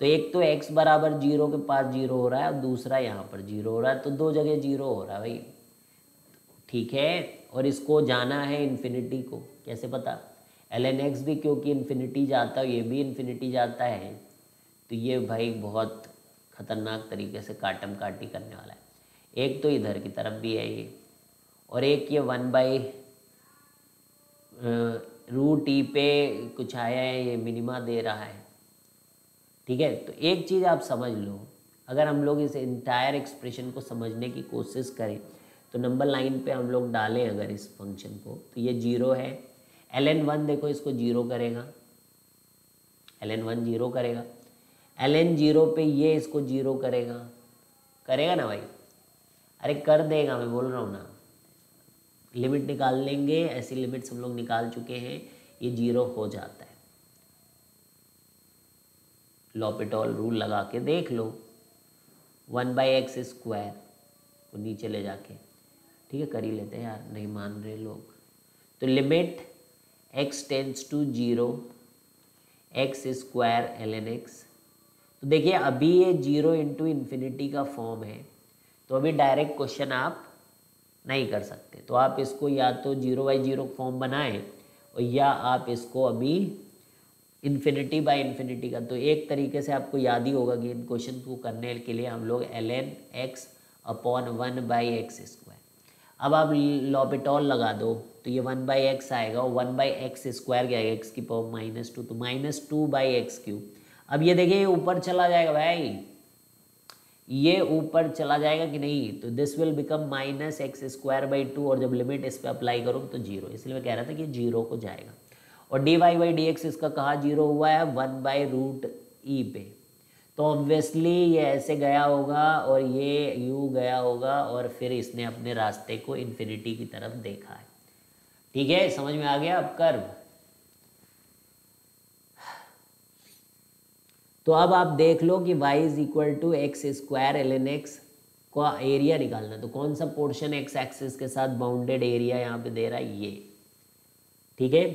तो एक तो x बराबर जीरो के पास जीरो हो रहा है और दूसरा यहाँ पर जीरो हो रहा है, तो दो जगह जीरो हो रहा है भाई, ठीक है। और इसको जाना है इन्फिनिटी को, कैसे पता, ln x भी क्योंकि इन्फिनिटी जाता है, ये भी इन्फिनिटी जाता है, तो ये भाई बहुत खतरनाक तरीके से काटम काटी करने वाला है। एक तो इधर की तरफ भी है ये, और एक ये 1/√e पे कुछ आया है, ये मिनिमा दे रहा है, ठीक है। तो एक चीज़ आप समझ लो, अगर हम लोग इस इंटायर एक्सप्रेशन को समझने की कोशिश करें तो नंबर लाइन पे हम लोग डालें अगर इस फंक्शन को, तो ये जीरो है। ln 1 देखो इसको जीरो करेगा, ln 1 जीरो करेगा, ln 0 पे ये इसको जीरो करेगा, करेगा ना भाई, अरे कर देगा, मैं बोल रहा हूँ ना। लिमिट निकाल लेंगे, ऐसी लिमिट्स हम लोग निकाल चुके हैं, ये जीरो हो जाता है। लॉपिटॉल रूल लगा के देख लो, 1/x² को नीचे ले जाके, ठीक है कर ही लेते हैं यार, नहीं मान रहे लोग। तो limit x tends to 0 x² ln x। तो देखिए अभी ये 0 इंटू इन्फिनिटी का फॉर्म है, तो अभी डायरेक्ट क्वेश्चन आप नहीं कर सकते, तो आप इसको या तो 0/0 फॉर्म बनाएं और या आप इसको अभी इन्फिनिटी बाय इन्फिनिटी का। तो एक तरीके से आपको याद ही होगा कि इन क्वेश्चन को करने के लिए हम लोग ln x अपॉन 1/x²। अब आप लॉपिटॉल लगा दो तो ये 1/x आएगा और 1/x² क्या आएगा, x की पावर -2, तो -2/x³। अब ये देखिए ये ऊपर चला जाएगा भाई, ये ऊपर चला जाएगा कि नहीं, तो दिस विल बिकम -x²/2 और जब लिमिट इस पर अप्लाई करूँ तो 0, इसलिए मैं कह रहा था कि 0 को जाएगा। और dy/dx इसका कहाँ 0 हुआ है, 1/√e पे, तो ऑब्वियसली ये ऐसे गया होगा और ये यू गया होगा और फिर इसने अपने रास्ते को इन्फिनिटी की तरफ देखा है। ठीक है, समझ में आ गया अब कर्व। तो अब आप देख लो कि y = x² ln x का एरिया निकालना, तो कौन सा पोर्शन x एक्सिस के साथ बाउंडेड एरिया यहाँ पे दे रहा है ये, ठीक है।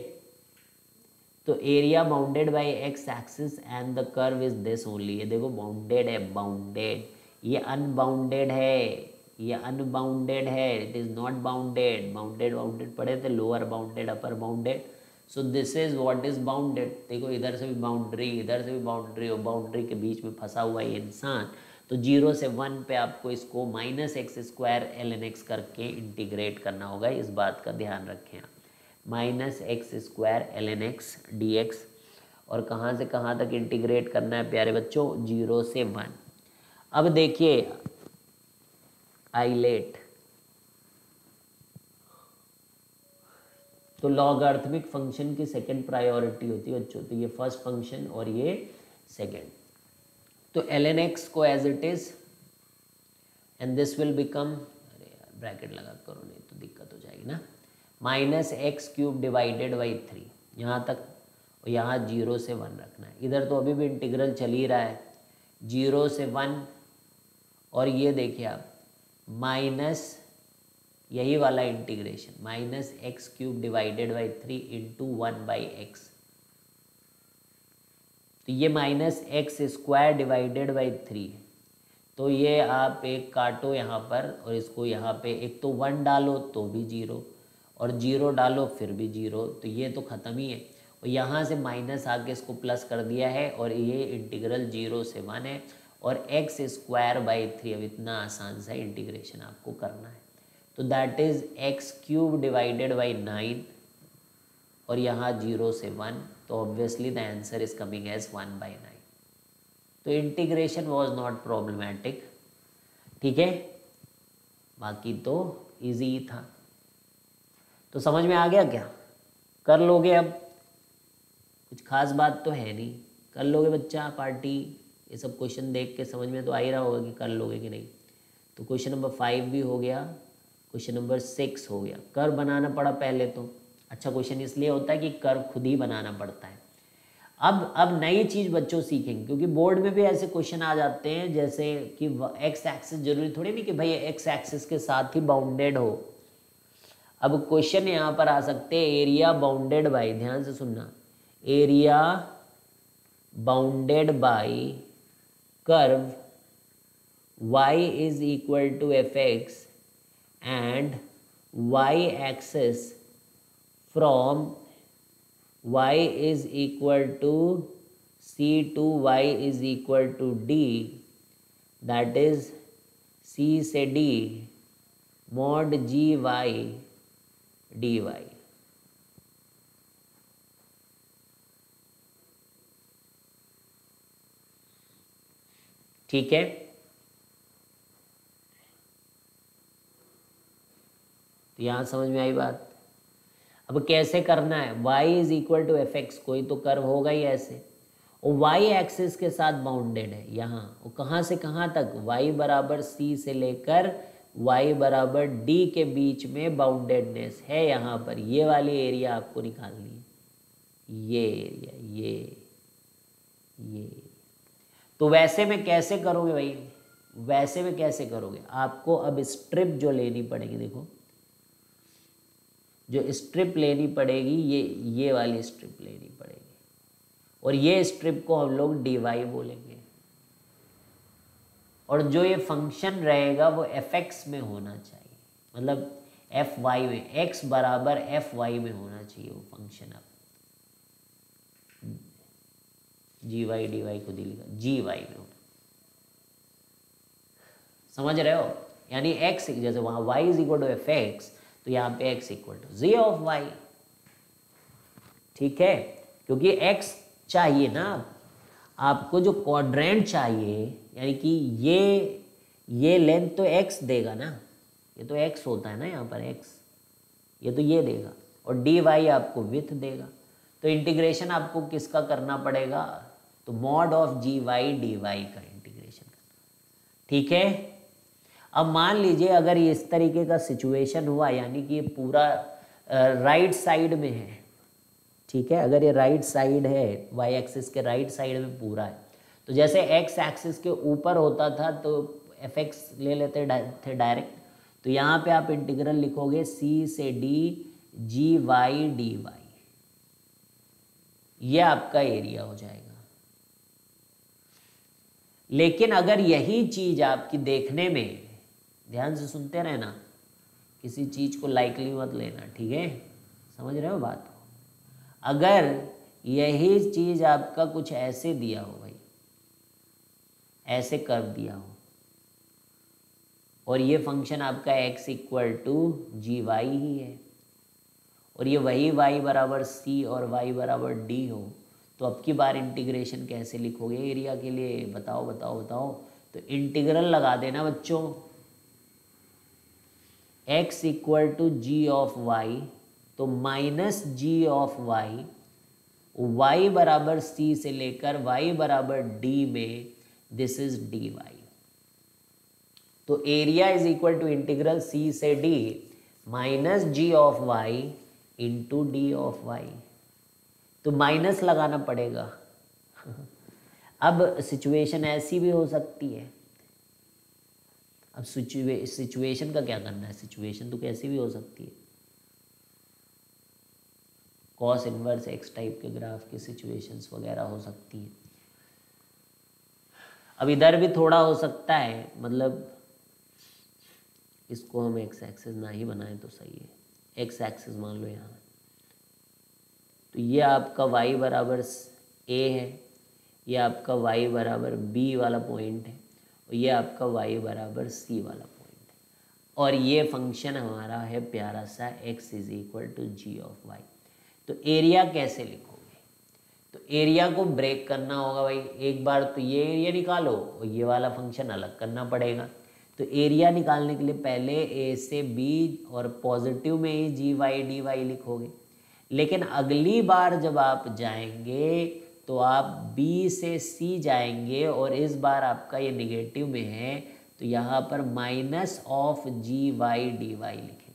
तो area bounded bye x axis and the curve is this only. ये देखो बाउंडेड है, बाउंडेड, ये अनबाउंडेड है, ये अनबाउंडेड है, it is not bounded. Bounded पढ़े थे, lower bounded upper bounded, so this is what is bounded. देखो इधर से भी बाउंड्री, इधर से भी बाउंड्री, और बाउंड्री के बीच में फंसा हुआ ये इंसान। तो 0 से 1 पे आपको इसको -x² ln x करके इंटीग्रेट करना होगा, इस बात का ध्यान रखें आप। -x² ln x dx, और कहाँ से कहाँ तक इंटीग्रेट करना है प्यारे बच्चों, 0 से 1। अब देखिए आइलेट, तो लॉगरिथमिक फंक्शन की सेकंड प्रायोरिटी होती है बच्चों, तो ये फर्स्ट फंक्शन और ये सेकंड। तो ln x को as it is and this will become, अरे यार ब्रैकेट लगा करो नहीं तो दिक्कत हो जाएगी ना, -x³ डिवाइडेड बाई 3 यहाँ तक, और यहाँ 0 से 1 रखना है। इधर तो अभी भी इंटीग्रल चल ही रहा है, 0 से 1, और ये देखिए आप माइनस यही वाला integration -x³ divided by 3 into 1/x। तो ये -x² डिवाइडेड बाई 3, तो ये आप एक काटो यहाँ पर और इसको यहाँ पे एक तो 1 डालो तो भी 0 और 0 डालो फिर भी 0, तो ये तो ख़त्म ही है। और यहाँ से माइनस आके इसको प्लस कर दिया है और ये इंटीग्रल 0 से 1 है और x²/3। अब इतना आसान सा इंटीग्रेशन आपको करना है, तो that is x³ divided by 9 और यहाँ 0 से 1, तो obviously the answer is coming as 1/9। तो इंटीग्रेशन वाज नॉट प्रॉब्लमैटिक, ठीक है, बाकी तो इजी ही था। तो समझ में आ गया क्या, कर लोगे अब, कुछ खास बात तो है नहीं, कर लोगे बच्चा पार्टी। ये सब क्वेश्चन देख के समझ में तो आ ही रहा होगा कि कर लोगे कि नहीं। तो क्वेश्चन नंबर 5 भी हो गया, क्वेश्चन नंबर 6 हो गया। कर्व बनाना पड़ा पहले तो, अच्छा क्वेश्चन इसलिए होता है कि कर्व खुद ही बनाना पड़ता है। अब नई चीज़ बच्चों सीखेंगे, क्योंकि बोर्ड में भी ऐसे क्वेश्चन आ जाते हैं जैसे कि एक्स एक्सिस, जरूरी थोड़ी नहीं कि भाई एक्स एक्सिस के साथ ही बाउंडेड हो। अब क्वेश्चन यहाँ पर आ सकते हैं एरिया बाउंडेड बाई, ध्यान से सुनना, area bounded by curve y is equal to fx and y axis from y is equal to c to y is equal to d, that is c से d mod gy dy। ठीक है, तो यहाँ समझ में आई बात। अब कैसे करना है, y is equal to fx, कोई तो कर्व होगा ही ऐसे, और y एक्सिस के साथ बाउंडेड है यहाँ, और कहाँ से कहाँ तक, y बराबर c से लेकर y बराबर d के बीच में बाउंडेडनेस है यहाँ पर। ये वाली एरिया आपको निकालनी है, ये एरिया, ये। तो वैसे में कैसे करोगे भाई, वैसे में कैसे करोगे, आपको अब स्ट्रिप जो लेनी पड़ेगी, देखो जो स्ट्रिप लेनी पड़ेगी ये वाली स्ट्रिप लेनी पड़ेगी, और ये स्ट्रिप को हम लोग dy बोलेंगे, और जो ये फंक्शन रहेगा वो fx में होना चाहिए, मतलब fy में, x बराबर fy में होना चाहिए वो फंक्शन। अब gy dy को लिखा gy में होना, समझ रहे हो, यानी x जैसे वहां y is equal to fx, तो यहाँ पे x equal to g of y, ठीक है, क्योंकि x चाहिए ना आपको, जो क्वाड्रेंट चाहिए, यानी कि ये लेंथ तो x देगा ना, ये तो x होता है ना यहाँ पर x, ये तो ये देगा, और dy आपको विथ देगा। तो इंटीग्रेशन आपको किसका करना पड़ेगा, तो मॉड ऑफ gy dy का इंटीग्रेशन करना, ठीक है। अब मान लीजिए अगर ये इस तरीके का सिचुएशन हुआ, यानी कि ये पूरा राइट साइड में है, ठीक है, अगर ये राइट साइड है, y एक्सिस के राइट साइड में पूरा है, तो जैसे x एक्सिस के ऊपर होता था तो fx ले लेते थे डायरेक्ट, तो यहाँ पे आप इंटीग्रल लिखोगे c से d gy dy, ये आपका एरिया हो जाएगा। लेकिन अगर यही चीज आपकी देखने में, ध्यान से सुनते रहना, किसी चीज को लाइकली मत लेना, ठीक है, समझ रहे हो बात को, अगर यही चीज आपका कुछ ऐसे दिया हो भाई, ऐसे कर्व दिया हो, और ये फंक्शन आपका x इक्वल टू gy ही है, और ये वही y बराबर c और y बराबर d हो, तो अब की बार इंटीग्रेशन कैसे लिखोगे एरिया के लिए, बताओ बताओ बताओ। तो इंटीग्रल लगा देना बच्चों, x equal to g of y, तो minus g of y, y बराबर c से लेकर y बराबर d में, दिस इज dy। तो area is equal to integral c से d minus g of y into D of y, तो माइनस लगाना पड़ेगा। अब सिचुएशन ऐसी भी हो सकती है, अब सिचुएशन का क्या करना है, सिचुएशन तो कैसी भी हो सकती है, कॉस इनवर्स एक्स टाइप के ग्राफ की सिचुएशंस वगैरह हो सकती है। अब इधर भी थोड़ा हो सकता है, मतलब इसको हम एक्स एक्सिस ना ही बनाएं तो सही है, एक्स एक्सिस मान लो यहाँ, तो ये आपका y बराबर a है, ये आपका y बराबर b वाला पॉइंट है, और ये आपका y बराबर c वाला पॉइंट है, और ये फंक्शन हमारा है प्यारा सा x is equal to G of Y. तो एरिया कैसे लिखोगे, तो एरिया को ब्रेक करना होगा भाई, एक बार तो ये एरिया निकालो और ये वाला फंक्शन अलग करना पड़ेगा। तो एरिया निकालने के लिए पहले a से b और पॉजिटिव में ही जी वाई डी वाई लिखोगे, लेकिन अगली बार जब आप जाएंगे तो आप b से c जाएंगे, और इस बार आपका ये निगेटिव में है, तो यहाँ पर minus of g y d y लिखेंगे।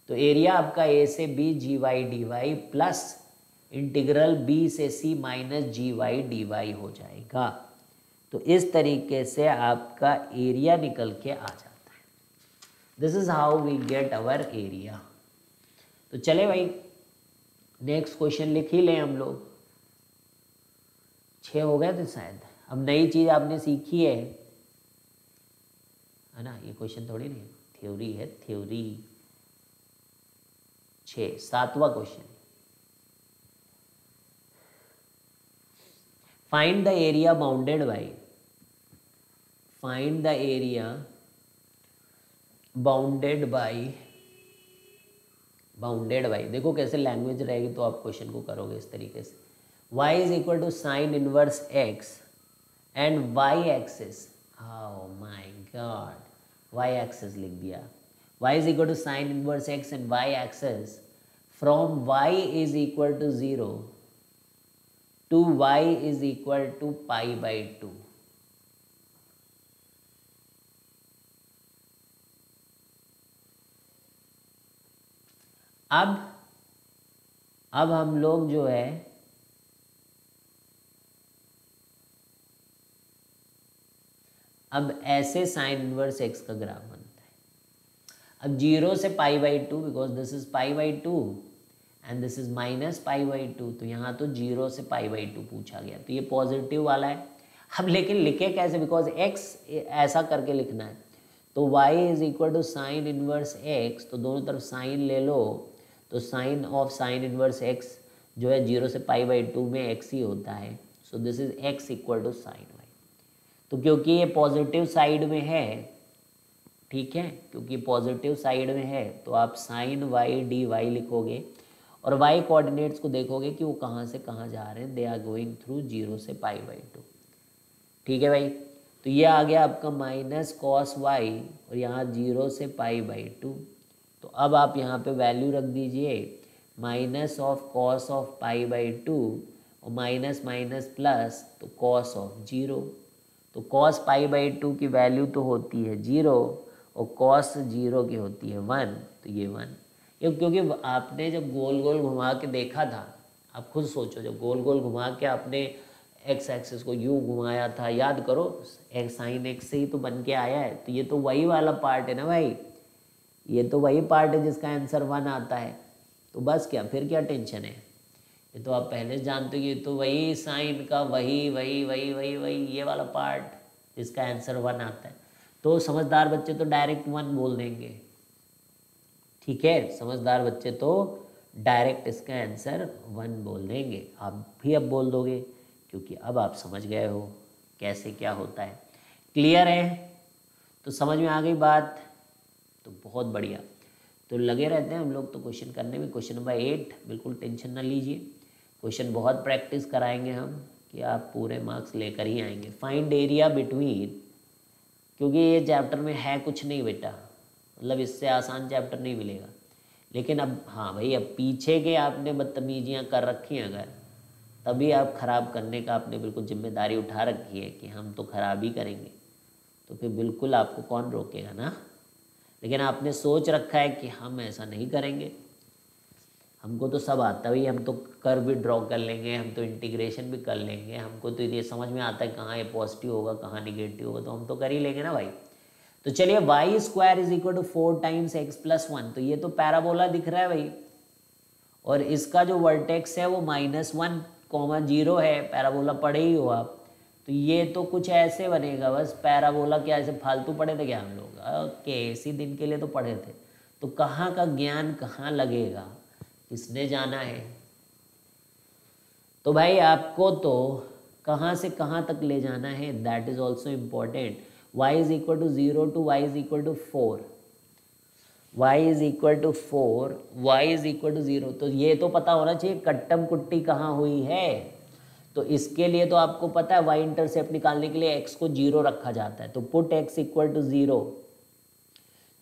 तो एरिया आपका a से b g y d y plus integral b से c minus g y d y हो जाएगा। तो इस तरीके से आपका एरिया निकल के आ जाता है। This is how we get our area. तो चले भाई नेक्स्ट क्वेश्चन लिख ही लें हम लोग, 6 हो गए थे शायद। अब नई चीज आपने सीखी है ना, ये क्वेश्चन थोड़ी नहीं थ्योरी है, थ्योरी। 6 7वां question, find the area bounded by, find the area bounded by, bounded by, देखो कैसे लैंग्वेज रहेगी तो आप क्वेश्चन को करोगे इस तरीके से। y is equal to sine inverse x and y axis, oh my god, y axis लिख दिया, y is equal to sine inverse x and y axis from y is equal to 0 to y is equal to pi by 2। अब हम लोग जो है अब ऐसे साइन इनवर्स एक्स का ग्राफ बनता है। अब 0 से π/2, because this is π/2 and this is minus π/2, तो यहाँ तो 0 से π/2 पूछा गया, तो ये पॉजिटिव वाला है। अब लेकिन लिखे कैसे, बिकॉज एक्स ऐसा करके लिखना है, तो y is equal to sine inverse X, तो दोनों तरफ साइन ले लो, तो sine of sine inverse X जो है 0 से π/2 में x ही होता है, so this is x equal to sine Y. तो क्योंकि ये पॉजिटिव साइड में है, ठीक है, क्योंकि पॉजिटिव साइड में है, तो आप साइन वाई डी वाई लिखोगे और वाई कोऑर्डिनेट्स को देखोगे कि वो कहाँ से कहाँ जा रहे हैं, दे आर गोइंग थ्रू 0 से π/2। ठीक है भाई, तो ये आ गया आपका माइनस कॉस वाई और यहाँ 0 से π/2। तो अब आप यहाँ पे वैल्यू रख दीजिए माइनस ऑफ कॉस ऑफ π/2 और माइनस माइनस प्लस, तो कॉस ऑफ 0। तो कॉस π/2 की वैल्यू तो होती है 0 और कॉस 0 की होती है 1, तो ये 1। ये क्योंकि आपने जब गोल गोल घुमा के देखा था, आप खुद सोचो, जब गोल गोल घुमा के आपने एक्स एक्सिस को यूँ घुमाया था, याद करो, एक्स साइन एक्स से ही तो बन के आया है, तो ये तो वही वाला पार्ट है ना भाई, ये तो वही पार्ट है जिसका आंसर 1 आता है। तो बस क्या, फिर क्या टेंशन है, ये तो आप पहले जानते हो कि ये तो वही साइन का वही वही वही वही वही ये वाला पार्ट जिसका आंसर 1 आता है। तो समझदार बच्चे तो डायरेक्ट 1 बोल देंगे, ठीक है, समझदार बच्चे तो डायरेक्ट इसका आंसर 1 बोल देंगे। आप भी अब बोल दोगे क्योंकि अब आप समझ गए हो कैसे क्या होता है। क्लियर है, तो समझ में आ गई बात, तो बहुत बढ़िया। तो लगे रहते हैं हम लोग तो क्वेश्चन करने में। क्वेश्चन नंबर 8, बिल्कुल टेंशन ना लीजिए, क्वेश्चन बहुत प्रैक्टिस कराएंगे हम कि आप पूरे मार्क्स लेकर ही आएंगे। फाइंड एरिया बिटवीन, क्योंकि ये चैप्टर में है कुछ नहीं बेटा, मतलब इससे आसान चैप्टर नहीं मिलेगा। लेकिन अब हाँ भाई, अब पीछे के आपने बदतमीजियाँ कर रखी हैं अगर, तभी आप ख़राब करने का आपने बिल्कुल जिम्मेदारी उठा रखी है कि हम तो ख़राब ही करेंगे, तो फिर बिल्कुल आपको कौन रोकेगा ना। लेकिन आपने सोच रखा है कि हम ऐसा नहीं करेंगे, हमको तो सब आता है, हम तो कर्व भी ड्रॉ कर लेंगे, हम तो इंटीग्रेशन भी कर लेंगे, हमको तो ये समझ में आता है कहाँ ये पॉजिटिव होगा कहाँ निगेटिव होगा, तो हम तो कर ही लेंगे ना भाई। तो चलिए Y square is equal to 4 times X plus 1, तो ये तो पैराबोला दिख रहा है भाई, और इसका जो वर्टेक्स है वो -1,0 है, पैराबोला पढ़े ही हो आप, तो ये तो कुछ ऐसे बनेगा बस। पैराबोला क्या ऐसे फालतू पढ़े थे क्या हम लोग? ओके, इसी दिन के लिए तो पढ़े थे। तो कहाँ का ज्ञान कहाँ लगेगा, किसने जाना है। तो भाई आपको तो कहाँ से कहाँ तक ले जाना है, that is also important. y is equal to 0 to y is equal to 4, y is equal to 4, y is equal to 0। तो ये तो पता होना चाहिए कट्टम कुट्टी कहाँ हुई है। तो इसके लिए तो आपको पता है y इंटरसेप्ट निकालने के लिए x को 0 रखा जाता है, तो पुट x इक्वल टू 0।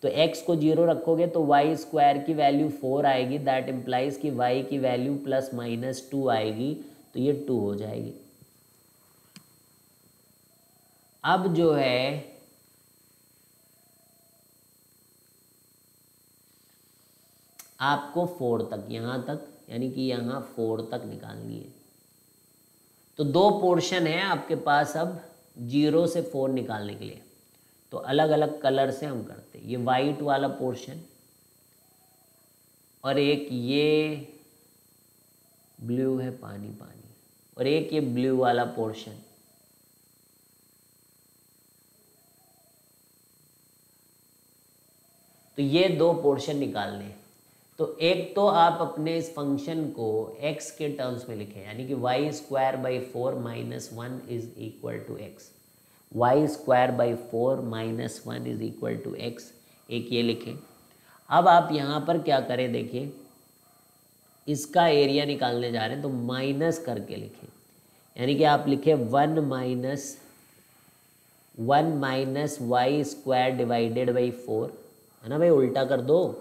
तो x को 0 रखोगे तो y स्क्वायर की वैल्यू 4 आएगी, दैट इम्प्लाइज कि y की वैल्यू +-2 आएगी, तो ये 2 हो जाएगी। अब जो है आपको 4 तक, यहाँ तक यानी कि यहाँ 4 तक निकालनी है। तो 2 पोर्शन है आपके पास अब 0 से 4 निकालने के लिए, तो अलग अलग कलर से हम करते हैं। ये वाइट वाला पोर्शन और एक ये ब्लू है पानी पानी, और एक ये ब्लू वाला पोर्शन। तो ये 2 पोर्शन निकालने हैं। तो एक तो आप अपने इस फंक्शन को x के टर्म्स में लिखें, यानी कि y square by 4 minus 1 is equal to X, y square by 4 minus 1 is equal to X, एक ये लिखें। अब आप यहाँ पर क्या करें, देखिए इसका एरिया निकालने जा रहे हैं, तो माइनस करके लिखें, यानी कि आप लिखें 1 minus Y square divided by 4, है ना भाई, उल्टा कर दो,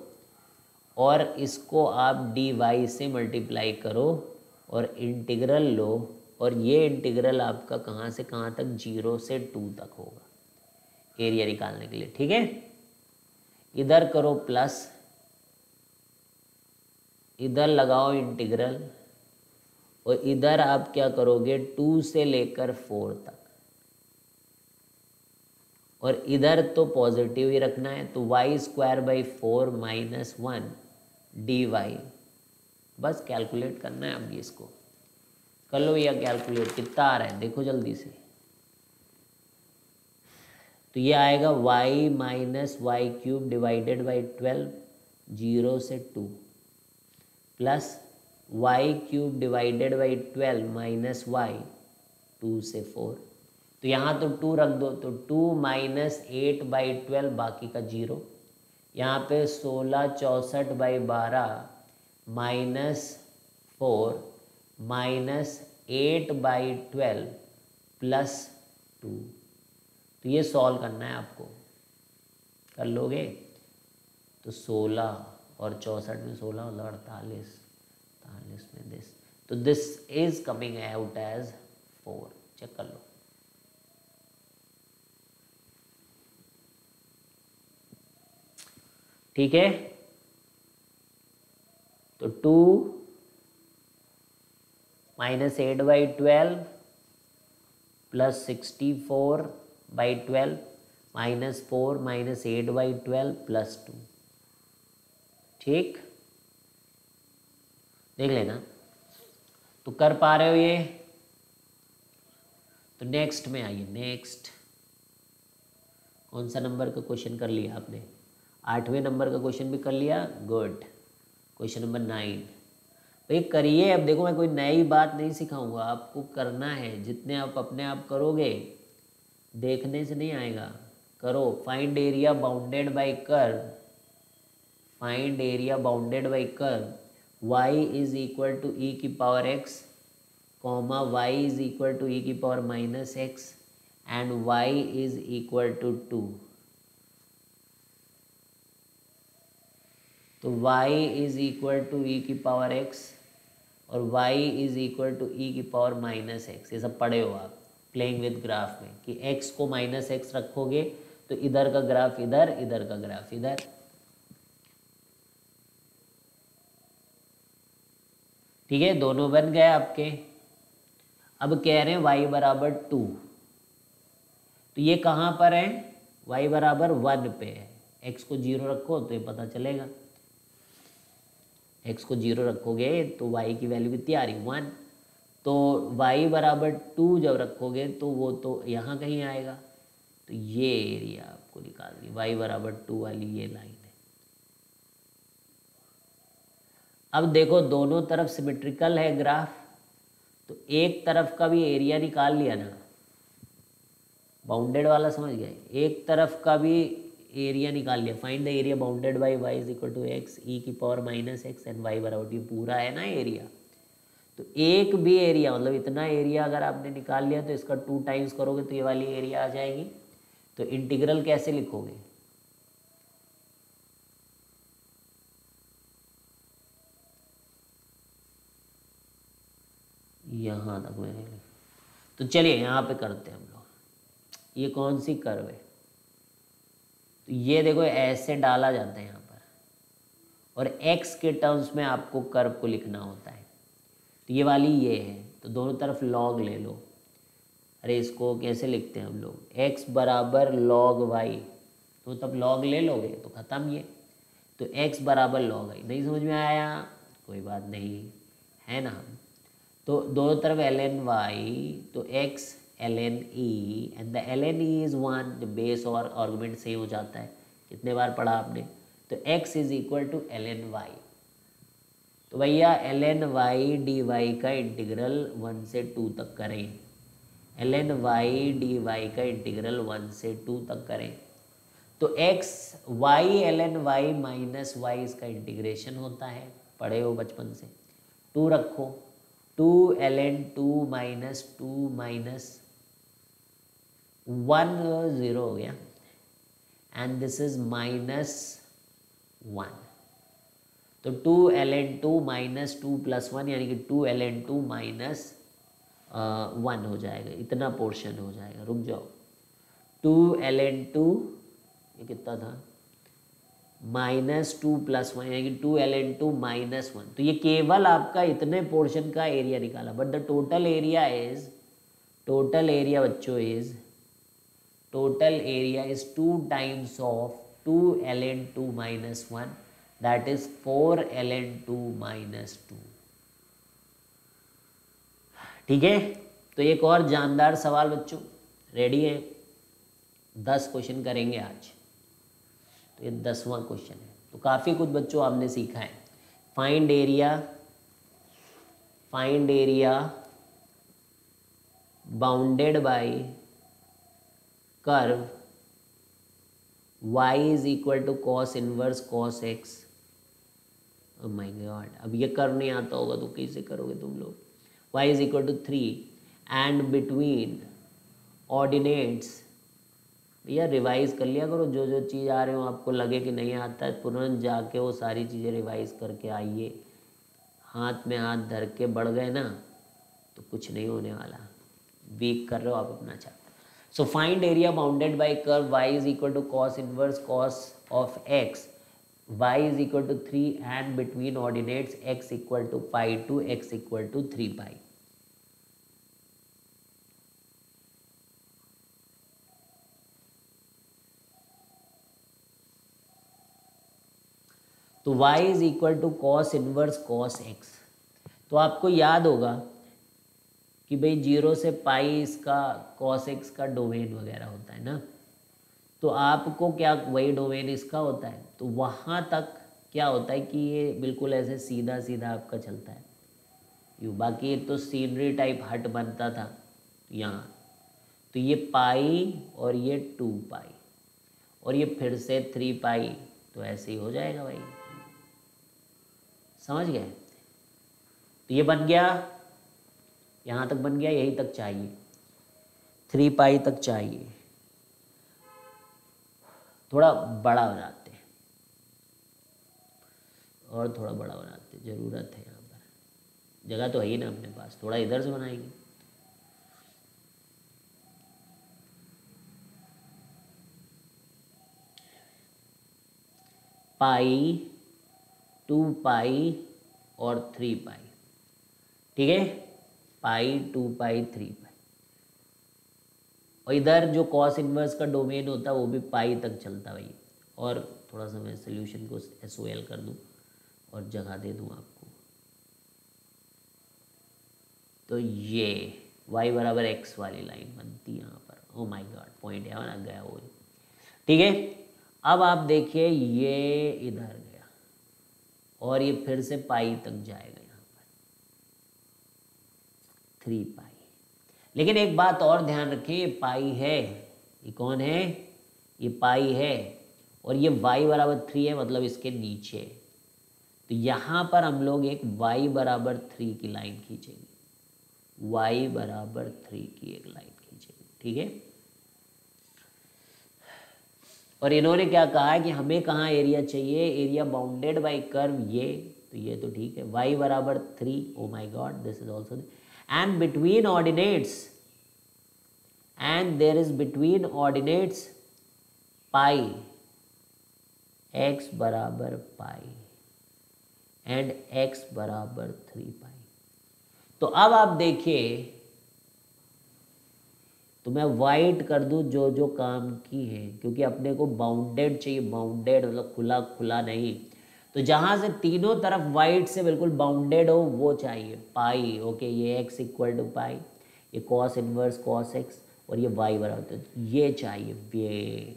और इसको आप डी वाई से मल्टीप्लाई करो और इंटीग्रल लो, और ये इंटीग्रल आपका कहाँ से कहाँ तक, 0 से 2 तक होगा एरिया निकालने के लिए, ठीक है। इधर करो प्लस, इधर लगाओ इंटीग्रल, और इधर आप क्या करोगे 2 से लेकर 4 तक, और इधर तो पॉजिटिव ही रखना है, तो Y square by 4 minus 1 D Y. बस कैलकुलेट करना है अब, इसको कर लो भैया कैलकुलेट, कितना आ रहा है देखो जल्दी से। तो ये आएगा y minus Y cube divided by 12, 0 से 2, plus Y cube divided by 12 minus Y 2 से 4। तो यहाँ तो 2 रख दो, तो 2 माइनस 8 बाई 12, बाकी का 0। यहाँ पे 16 64 by 12 minus 4 minus 8 by 12 plus 2। तो ये सॉल्व करना है आपको, कर लोगे? तो 16 और 64 में 16 मतलब 48, 48 में दिस, तो this is coming out as 4। Check कर लो। ठीक है, तो 2 minus 8 by 12 plus 64 by 12 minus 4 minus 8 by 12 plus 2। ठीक, देख लेना। तो कर पा रहे हो ये? तो नेक्स्ट में आइए। नेक्स्ट कौन सा नंबर का क्वेश्चन कर लिया आपने? 8वें नंबर का क्वेश्चन भी कर लिया, गुड। क्वेश्चन नंबर 9 भाई करिए। अब देखो मैं कोई नई बात नहीं सिखाऊंगा, आपको करना है। जितने आप अपने आप करोगे, देखने से नहीं आएगा, करो। Find area bounded by curve, find area bounded by curve y is equal to e की power x, comma y is equal to e की power minus x and y is equal to 2। तो y is equal to e की पावर x और y is equal to e की पावर माइनस x। ये सब पढ़े हो आप प्लेइंग विद ग्राफ में, कि x को माइनस x रखोगे तो इधर का ग्राफ इधर, इधर का ग्राफ इधर। ठीक है, दोनों बन गए आपके। अब कह रहे हैं y बराबर 2, तो ये कहाँ पर है? y बराबर 1 पे है। x को 0 रखो तो ये पता चलेगा। x को 0 रखोगे तो y की वैल्यू कितनी आ रही? 1। तो y बराबर 2 जब रखोगे तो वो तो यहाँ कहीं आएगा। तो ये एरिया आपको निकालनी, y बराबर 2 वाली ये लाइन है। अब देखो दोनों तरफ सिमेट्रिकल है ग्राफ, तो एक तरफ का भी एरिया निकाल लिया ना, बाउंडेड वाला समझ गए, एक तरफ का भी एरिया निकाल लिया। Find the area bounded by y is equal to x e की power minus x and y बराबर, ये पूरा है ना एरिया। तो एक भी एरिया मतलब इतना एरिया अगर आपने निकाल लिया तो इसका 2 टाइम्स करोगे तो ये वाली एरिया आ जाएगी। तो इंटीग्रल कैसे लिखोगे? यहाँ तक मैंने, तो चलिए यहाँ पे करते हैं हम लोग। ये कौन सी कर्व है? तो ये देखो ऐसे डाला जाता है यहाँ पर, और x के टर्म्स में आपको कर्व को लिखना होता है। तो ये वाली ये है, तो दोनों तरफ log ले लो। अरे इसको कैसे लिखते हैं हम लोग? x बराबर log y, तो तब log ले लोगे तो ख़त्म ये। तो x बराबर log y, नहीं समझ में आया? कोई बात नहीं है ना। तो दोनों तरफ ln y, तो x ln e and the ln e is 1, जो बेस और आर्गुमेंट सेम हो जाता है। कितने बार पढ़ा आपने? तो x is equal to ln y। तो भैया ln y dy का इंटीग्रल 1 से 2 तक करें, ln y dy का इंटीग्रल 1 से 2 तक करें। तो x y ln y minus y इसका इंटीग्रेशन होता है, पढ़े हो बचपन से। 2 रखो, 2 ln 2 माइनस 2 माइनस 1 0 हो गया, एंड दिस इज माइनस 1। तो 2 ln 2 माइनस 2 प्लस 1 यानी कि 2 ln 2 माइनस 1 हो जाएगा, इतना पोर्शन हो जाएगा। रुक जाओ, 2 ln 2 ये कितना था? माइनस 2 प्लस 1 यानी कि 2 ln 2 माइनस 1। तो ये केवल आपका इतने पोर्शन का एरिया निकाला, but the total area is, total area बच्चों is total area is 2 times of 2 ln 2 minus 1, that is 4 ln 2 minus 2। ठीक है, तो एक और जानदार सवाल बच्चों, रेडी है? 10 क्वेश्चन करेंगे आज, तो ये 10वां क्वेश्चन है। तो काफ़ी कुछ बच्चों आपने सीखा है। Find area bounded by curve y is equal to cos inverse cos X. Oh my god, अब ये कर्व नहीं आता होगा तो कैसे करोगे तुम लोग? y is equal to 3 and between ordinates. भैया रिवाइज कर लिया करो, जो जो चीज़ आ रहे हो आपको लगे कि नहीं आता है तुरंत जाके वो सारी चीज़ें रिवाइज करके आइए। हाथ में हाथ धर के बढ़ गए ना तो कुछ नहीं होने वाला, वीक कर रहे हो आप अपना chapter. So find area bounded by curve y is equal to cos inverse cos of x, y is equal to 3 and between ordinates x equal to pi to x equal to 3 pi. तो y is equal to cos inverse cos X. तो आपको याद होगा कि भाई 0 से पाई इसका कॉस एक्स का डोमेन वगैरह होता है ना, तो आपको क्या वही डोमेन इसका होता है, तो वहाँ तक क्या होता है कि ये बिल्कुल ऐसे सीधा सीधा आपका चलता है यूँ। बाकी एक तो सीनरी टाइप हट बनता था यहाँ, तो ये पाई और ये 2 पाई और ये फिर से 3 पाई, तो ऐसे ही हो जाएगा भाई, समझ गए? तो ये बन गया, यहाँ तक बन गया, यही तक चाहिए, 3 पाई तक चाहिए। थोड़ा बड़ा बनाते हैं और थोड़ा बड़ा बनाते हैं, ज़रूरत है, यहाँ पर जगह तो है ही ना अपने पास, थोड़ा इधर से बनाएंगे। पाई 2 पाई और 3 पाई, ठीक है, पाई 2 पाई 3 पाई। और इधर जो कॉस इनवर्स का डोमेन होता है वो भी पाई तक चलता भाई। और थोड़ा सा मैं सोल्यूशन को SOL कर दूं और जगह दे दूं आपको, तो ये y बराबर x वाली लाइन बनती है यहाँ पर। ओ माय गॉड, पॉइंट यहाँ लग गया वो, ठीक है। अब आप देखिए ये इधर गया और ये फिर से पाई तक जाएगा यहाँ पर, 3 पाई। लेकिन एक बात और ध्यान रखें, ये पाई है, ये कौन है? ये पाई है, और ये y बराबर 3 है, मतलब इसके नीचे। तो यहाँ पर हम लोग एक y बराबर 3 की लाइन खींचेंगे, y बराबर 3 की एक लाइन खींचेंगे, ठीक है। और इन्होंने क्या कहा है कि हमें कहाँ एरिया चाहिए? एरिया बाउंडेड बाय कर्व, ये तो ये तो ठीक है, y बराबर 3। Oh my God, this is also, and between ordinates, and there is between ordinates pi, x बराबर पाई एंड x बराबर 3 पाई। तो अब आप देखिए, तो मैं वाइट कर दूं जो जो काम की है, क्योंकि अपने को बाउंडेड चाहिए, बाउंडेड मतलब खुला खुला नहीं। तो जहाँ से तीनों तरफ वाइट से बिल्कुल बाउंडेड हो वो चाहिए, पाई, ओके, ये x इक्वल टू पाई, ये कॉस इनवर्स कॉस एक्स, और ये y बराबर, तो ये चाहिए,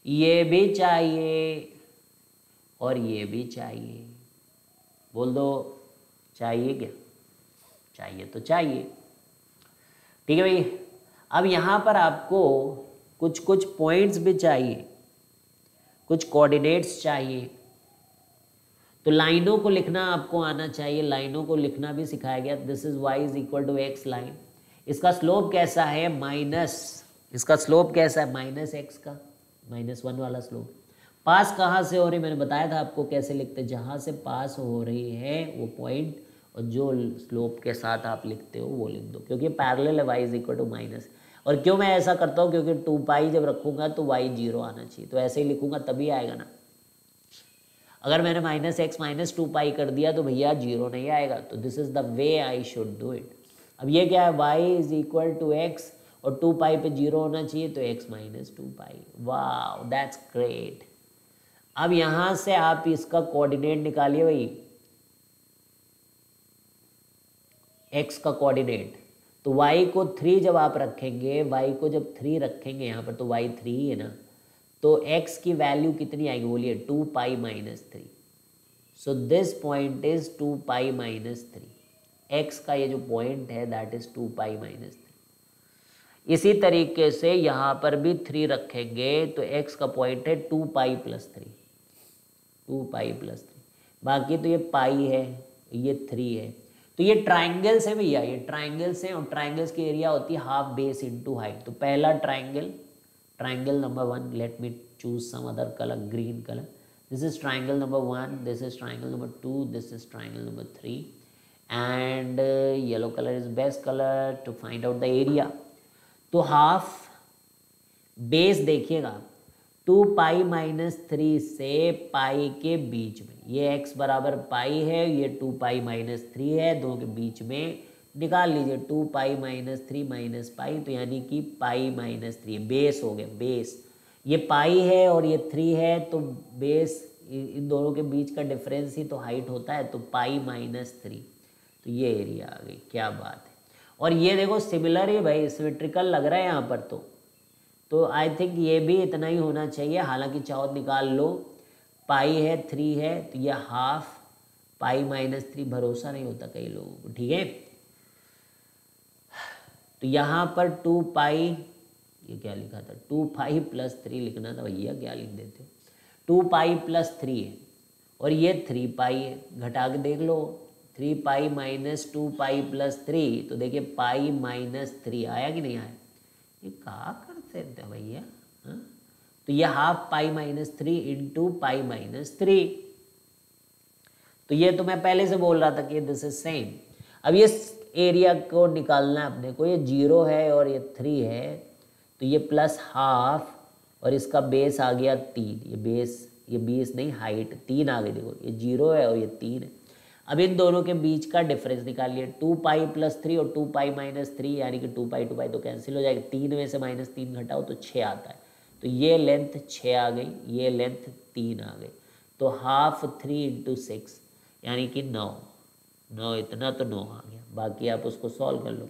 ये भी चाहिए और ये भी चाहिए। बोल दो, चाहिए क्या? चाहिए तो चाहिए, ठीक है भाई। अब यहाँ पर आपको कुछ कुछ पॉइंट्स भी चाहिए, कुछ कोऑर्डिनेट्स चाहिए, तो लाइनों को लिखना आपको आना चाहिए, लाइनों को लिखना भी सिखाया गया। This is y is equal to X line, इसका स्लोप कैसा है? माइनस, इसका स्लोप कैसा है? -x का, -1 वाला स्लोप। पास कहाँ से हो रही, मैंने बताया था आपको कैसे लिखते, जहाँ से पास हो रही है वो पॉइंट, और जो स्लोप के साथ आप लिखते हो वो लिख दो, क्योंकि पैरेलल है, y is equal to minus. और क्यों मैं ऐसा करता हूँ? क्योंकि 2 पाई जब रखूँगा तो y 0 आना चाहिए, तो ऐसे ही लिखूँगा तभी आएगा ना। अगर मैंने -x -2 पाई कर दिया तो भैया 0 नहीं आएगा। तो this is the way I should do it. अब ये क्या है? y is equal to X, और 2 पाई पे 0 होना चाहिए, तो x माइनस 2 पाई। वाह दैट्स ग्रेट। अब यहाँ से आप इसका कोऑर्डिनेट निकालिए भाई, x का कोऑर्डिनेट। तो y को 3 जब आप रखेंगे, y को जब 3 रखेंगे यहाँ पर, तो y 3 ही है ना, तो x की वैल्यू कितनी आएगी बोलिए, 2 pi minus 3। So this point is 2 pi minus 3। x का ये जो पॉइंट है दैट इज 2 पाई माइनस 3। इसी तरीके से यहाँ पर भी 3 रखेंगे तो x का पॉइंट है 2 पाई प्लस 3, 2 पाई प्लस 3। बाकी तो ये पाई है, ये 3 है। तो ये ट्राइंगल्स है भैया, ये ट्राइंगल्स हैं, और ट्राइंगल्स की एरिया होती है हाफ बेस इनटू हाइट। तो पहला triangle, triangle number 1, let me choose some other colour, green colour. This is triangle number 1, this is triangle number 2, this is triangle number 3, and yellow colour is best colour to find out the area. तो हाफ बेस देखिएगा 2 पाई माइनस 3 से पाई के बीच में, ये x बराबर पाई है, ये 2 पाई माइनस 3 है, दोनों के बीच में निकाल लीजिए 2 पाई माइनस 3 माइनस पाई, तो यानी कि पाई माइनस 3 बेस हो गया। बेस ये पाई है और ये 3 है, तो बेस इन दोनों के बीच का डिफरेंस ही तो हाइट होता है, तो पाई माइनस 3। तो ये एरिया आ गई, क्या बात है। और ये देखो सिमिलर ही भाई, सिमेट्रिकल लग रहा है यहाँ पर। तो आई थिंक ये भी इतना ही होना चाहिए, हालांकि चाहो निकाल लो। पाई है 3 है, तो ये हाफ पाई माइनस 3, भरोसा नहीं होता कई लोगों को, ठीक है। तो यहाँ पर 2 पाई, ये क्या लिखा था, 2 पाई प्लस 3 लिखना था भैया, क्या लिख देते। 2 पाई प्लस 3 है, और ये 3 पाई है, घटा के देख लो। 3 पाई माइनस 2 पाई प्लस 3, तो देखिए पाई माइनस 3 आया कि नहीं आया। ये कहा करते थे भैया, तो ये half pi minus 3 into pi minus 3। तो ये तो मैं पहले से बोल रहा था कि दिस इज सेम। अब ये एरिया को निकालना है अपने को, ये 0 है और ये 3 है, तो ये प्लस हाफ और इसका बेस आ गया 3। ये बेस, ये बेस नहीं हाइट 3 आ गई, देखो ये 0 है और ये 3 है। अब इन दोनों के बीच का डिफरेंस निकालिए, 2 पाई प्लस 3 और 2 पाई माइनस 3, यानी कि 2 पाई तो कैंसिल हो जाएगा। 3 में से माइनस 3 घटाओ तो 6 आता है, तो ये लेंथ 6 आ गई, ये लेंथ 3 आ गई। तो हाफ 3 इंटू 6 यानी कि 9 इतना तो 9 आ गया। बाकी आप उसको सॉल्व कर लो,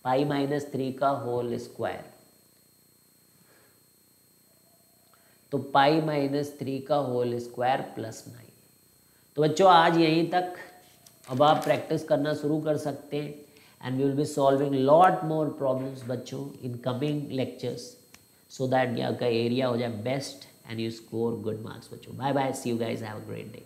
पाई माइनस 3 का होल स्क्वायर, तो पाई माइनस 3 का होल स्क्वायर प्लस 9। तो बच्चों आज यहीं तक, अब आप प्रैक्टिस करना शुरू कर सकते हैं, and we will be solving lot more problems बच्चों in coming lectures, so that यहाँ का एरिया हो जाए best and you score good marks बच्चों। Bye bye, see you guys, have a great day.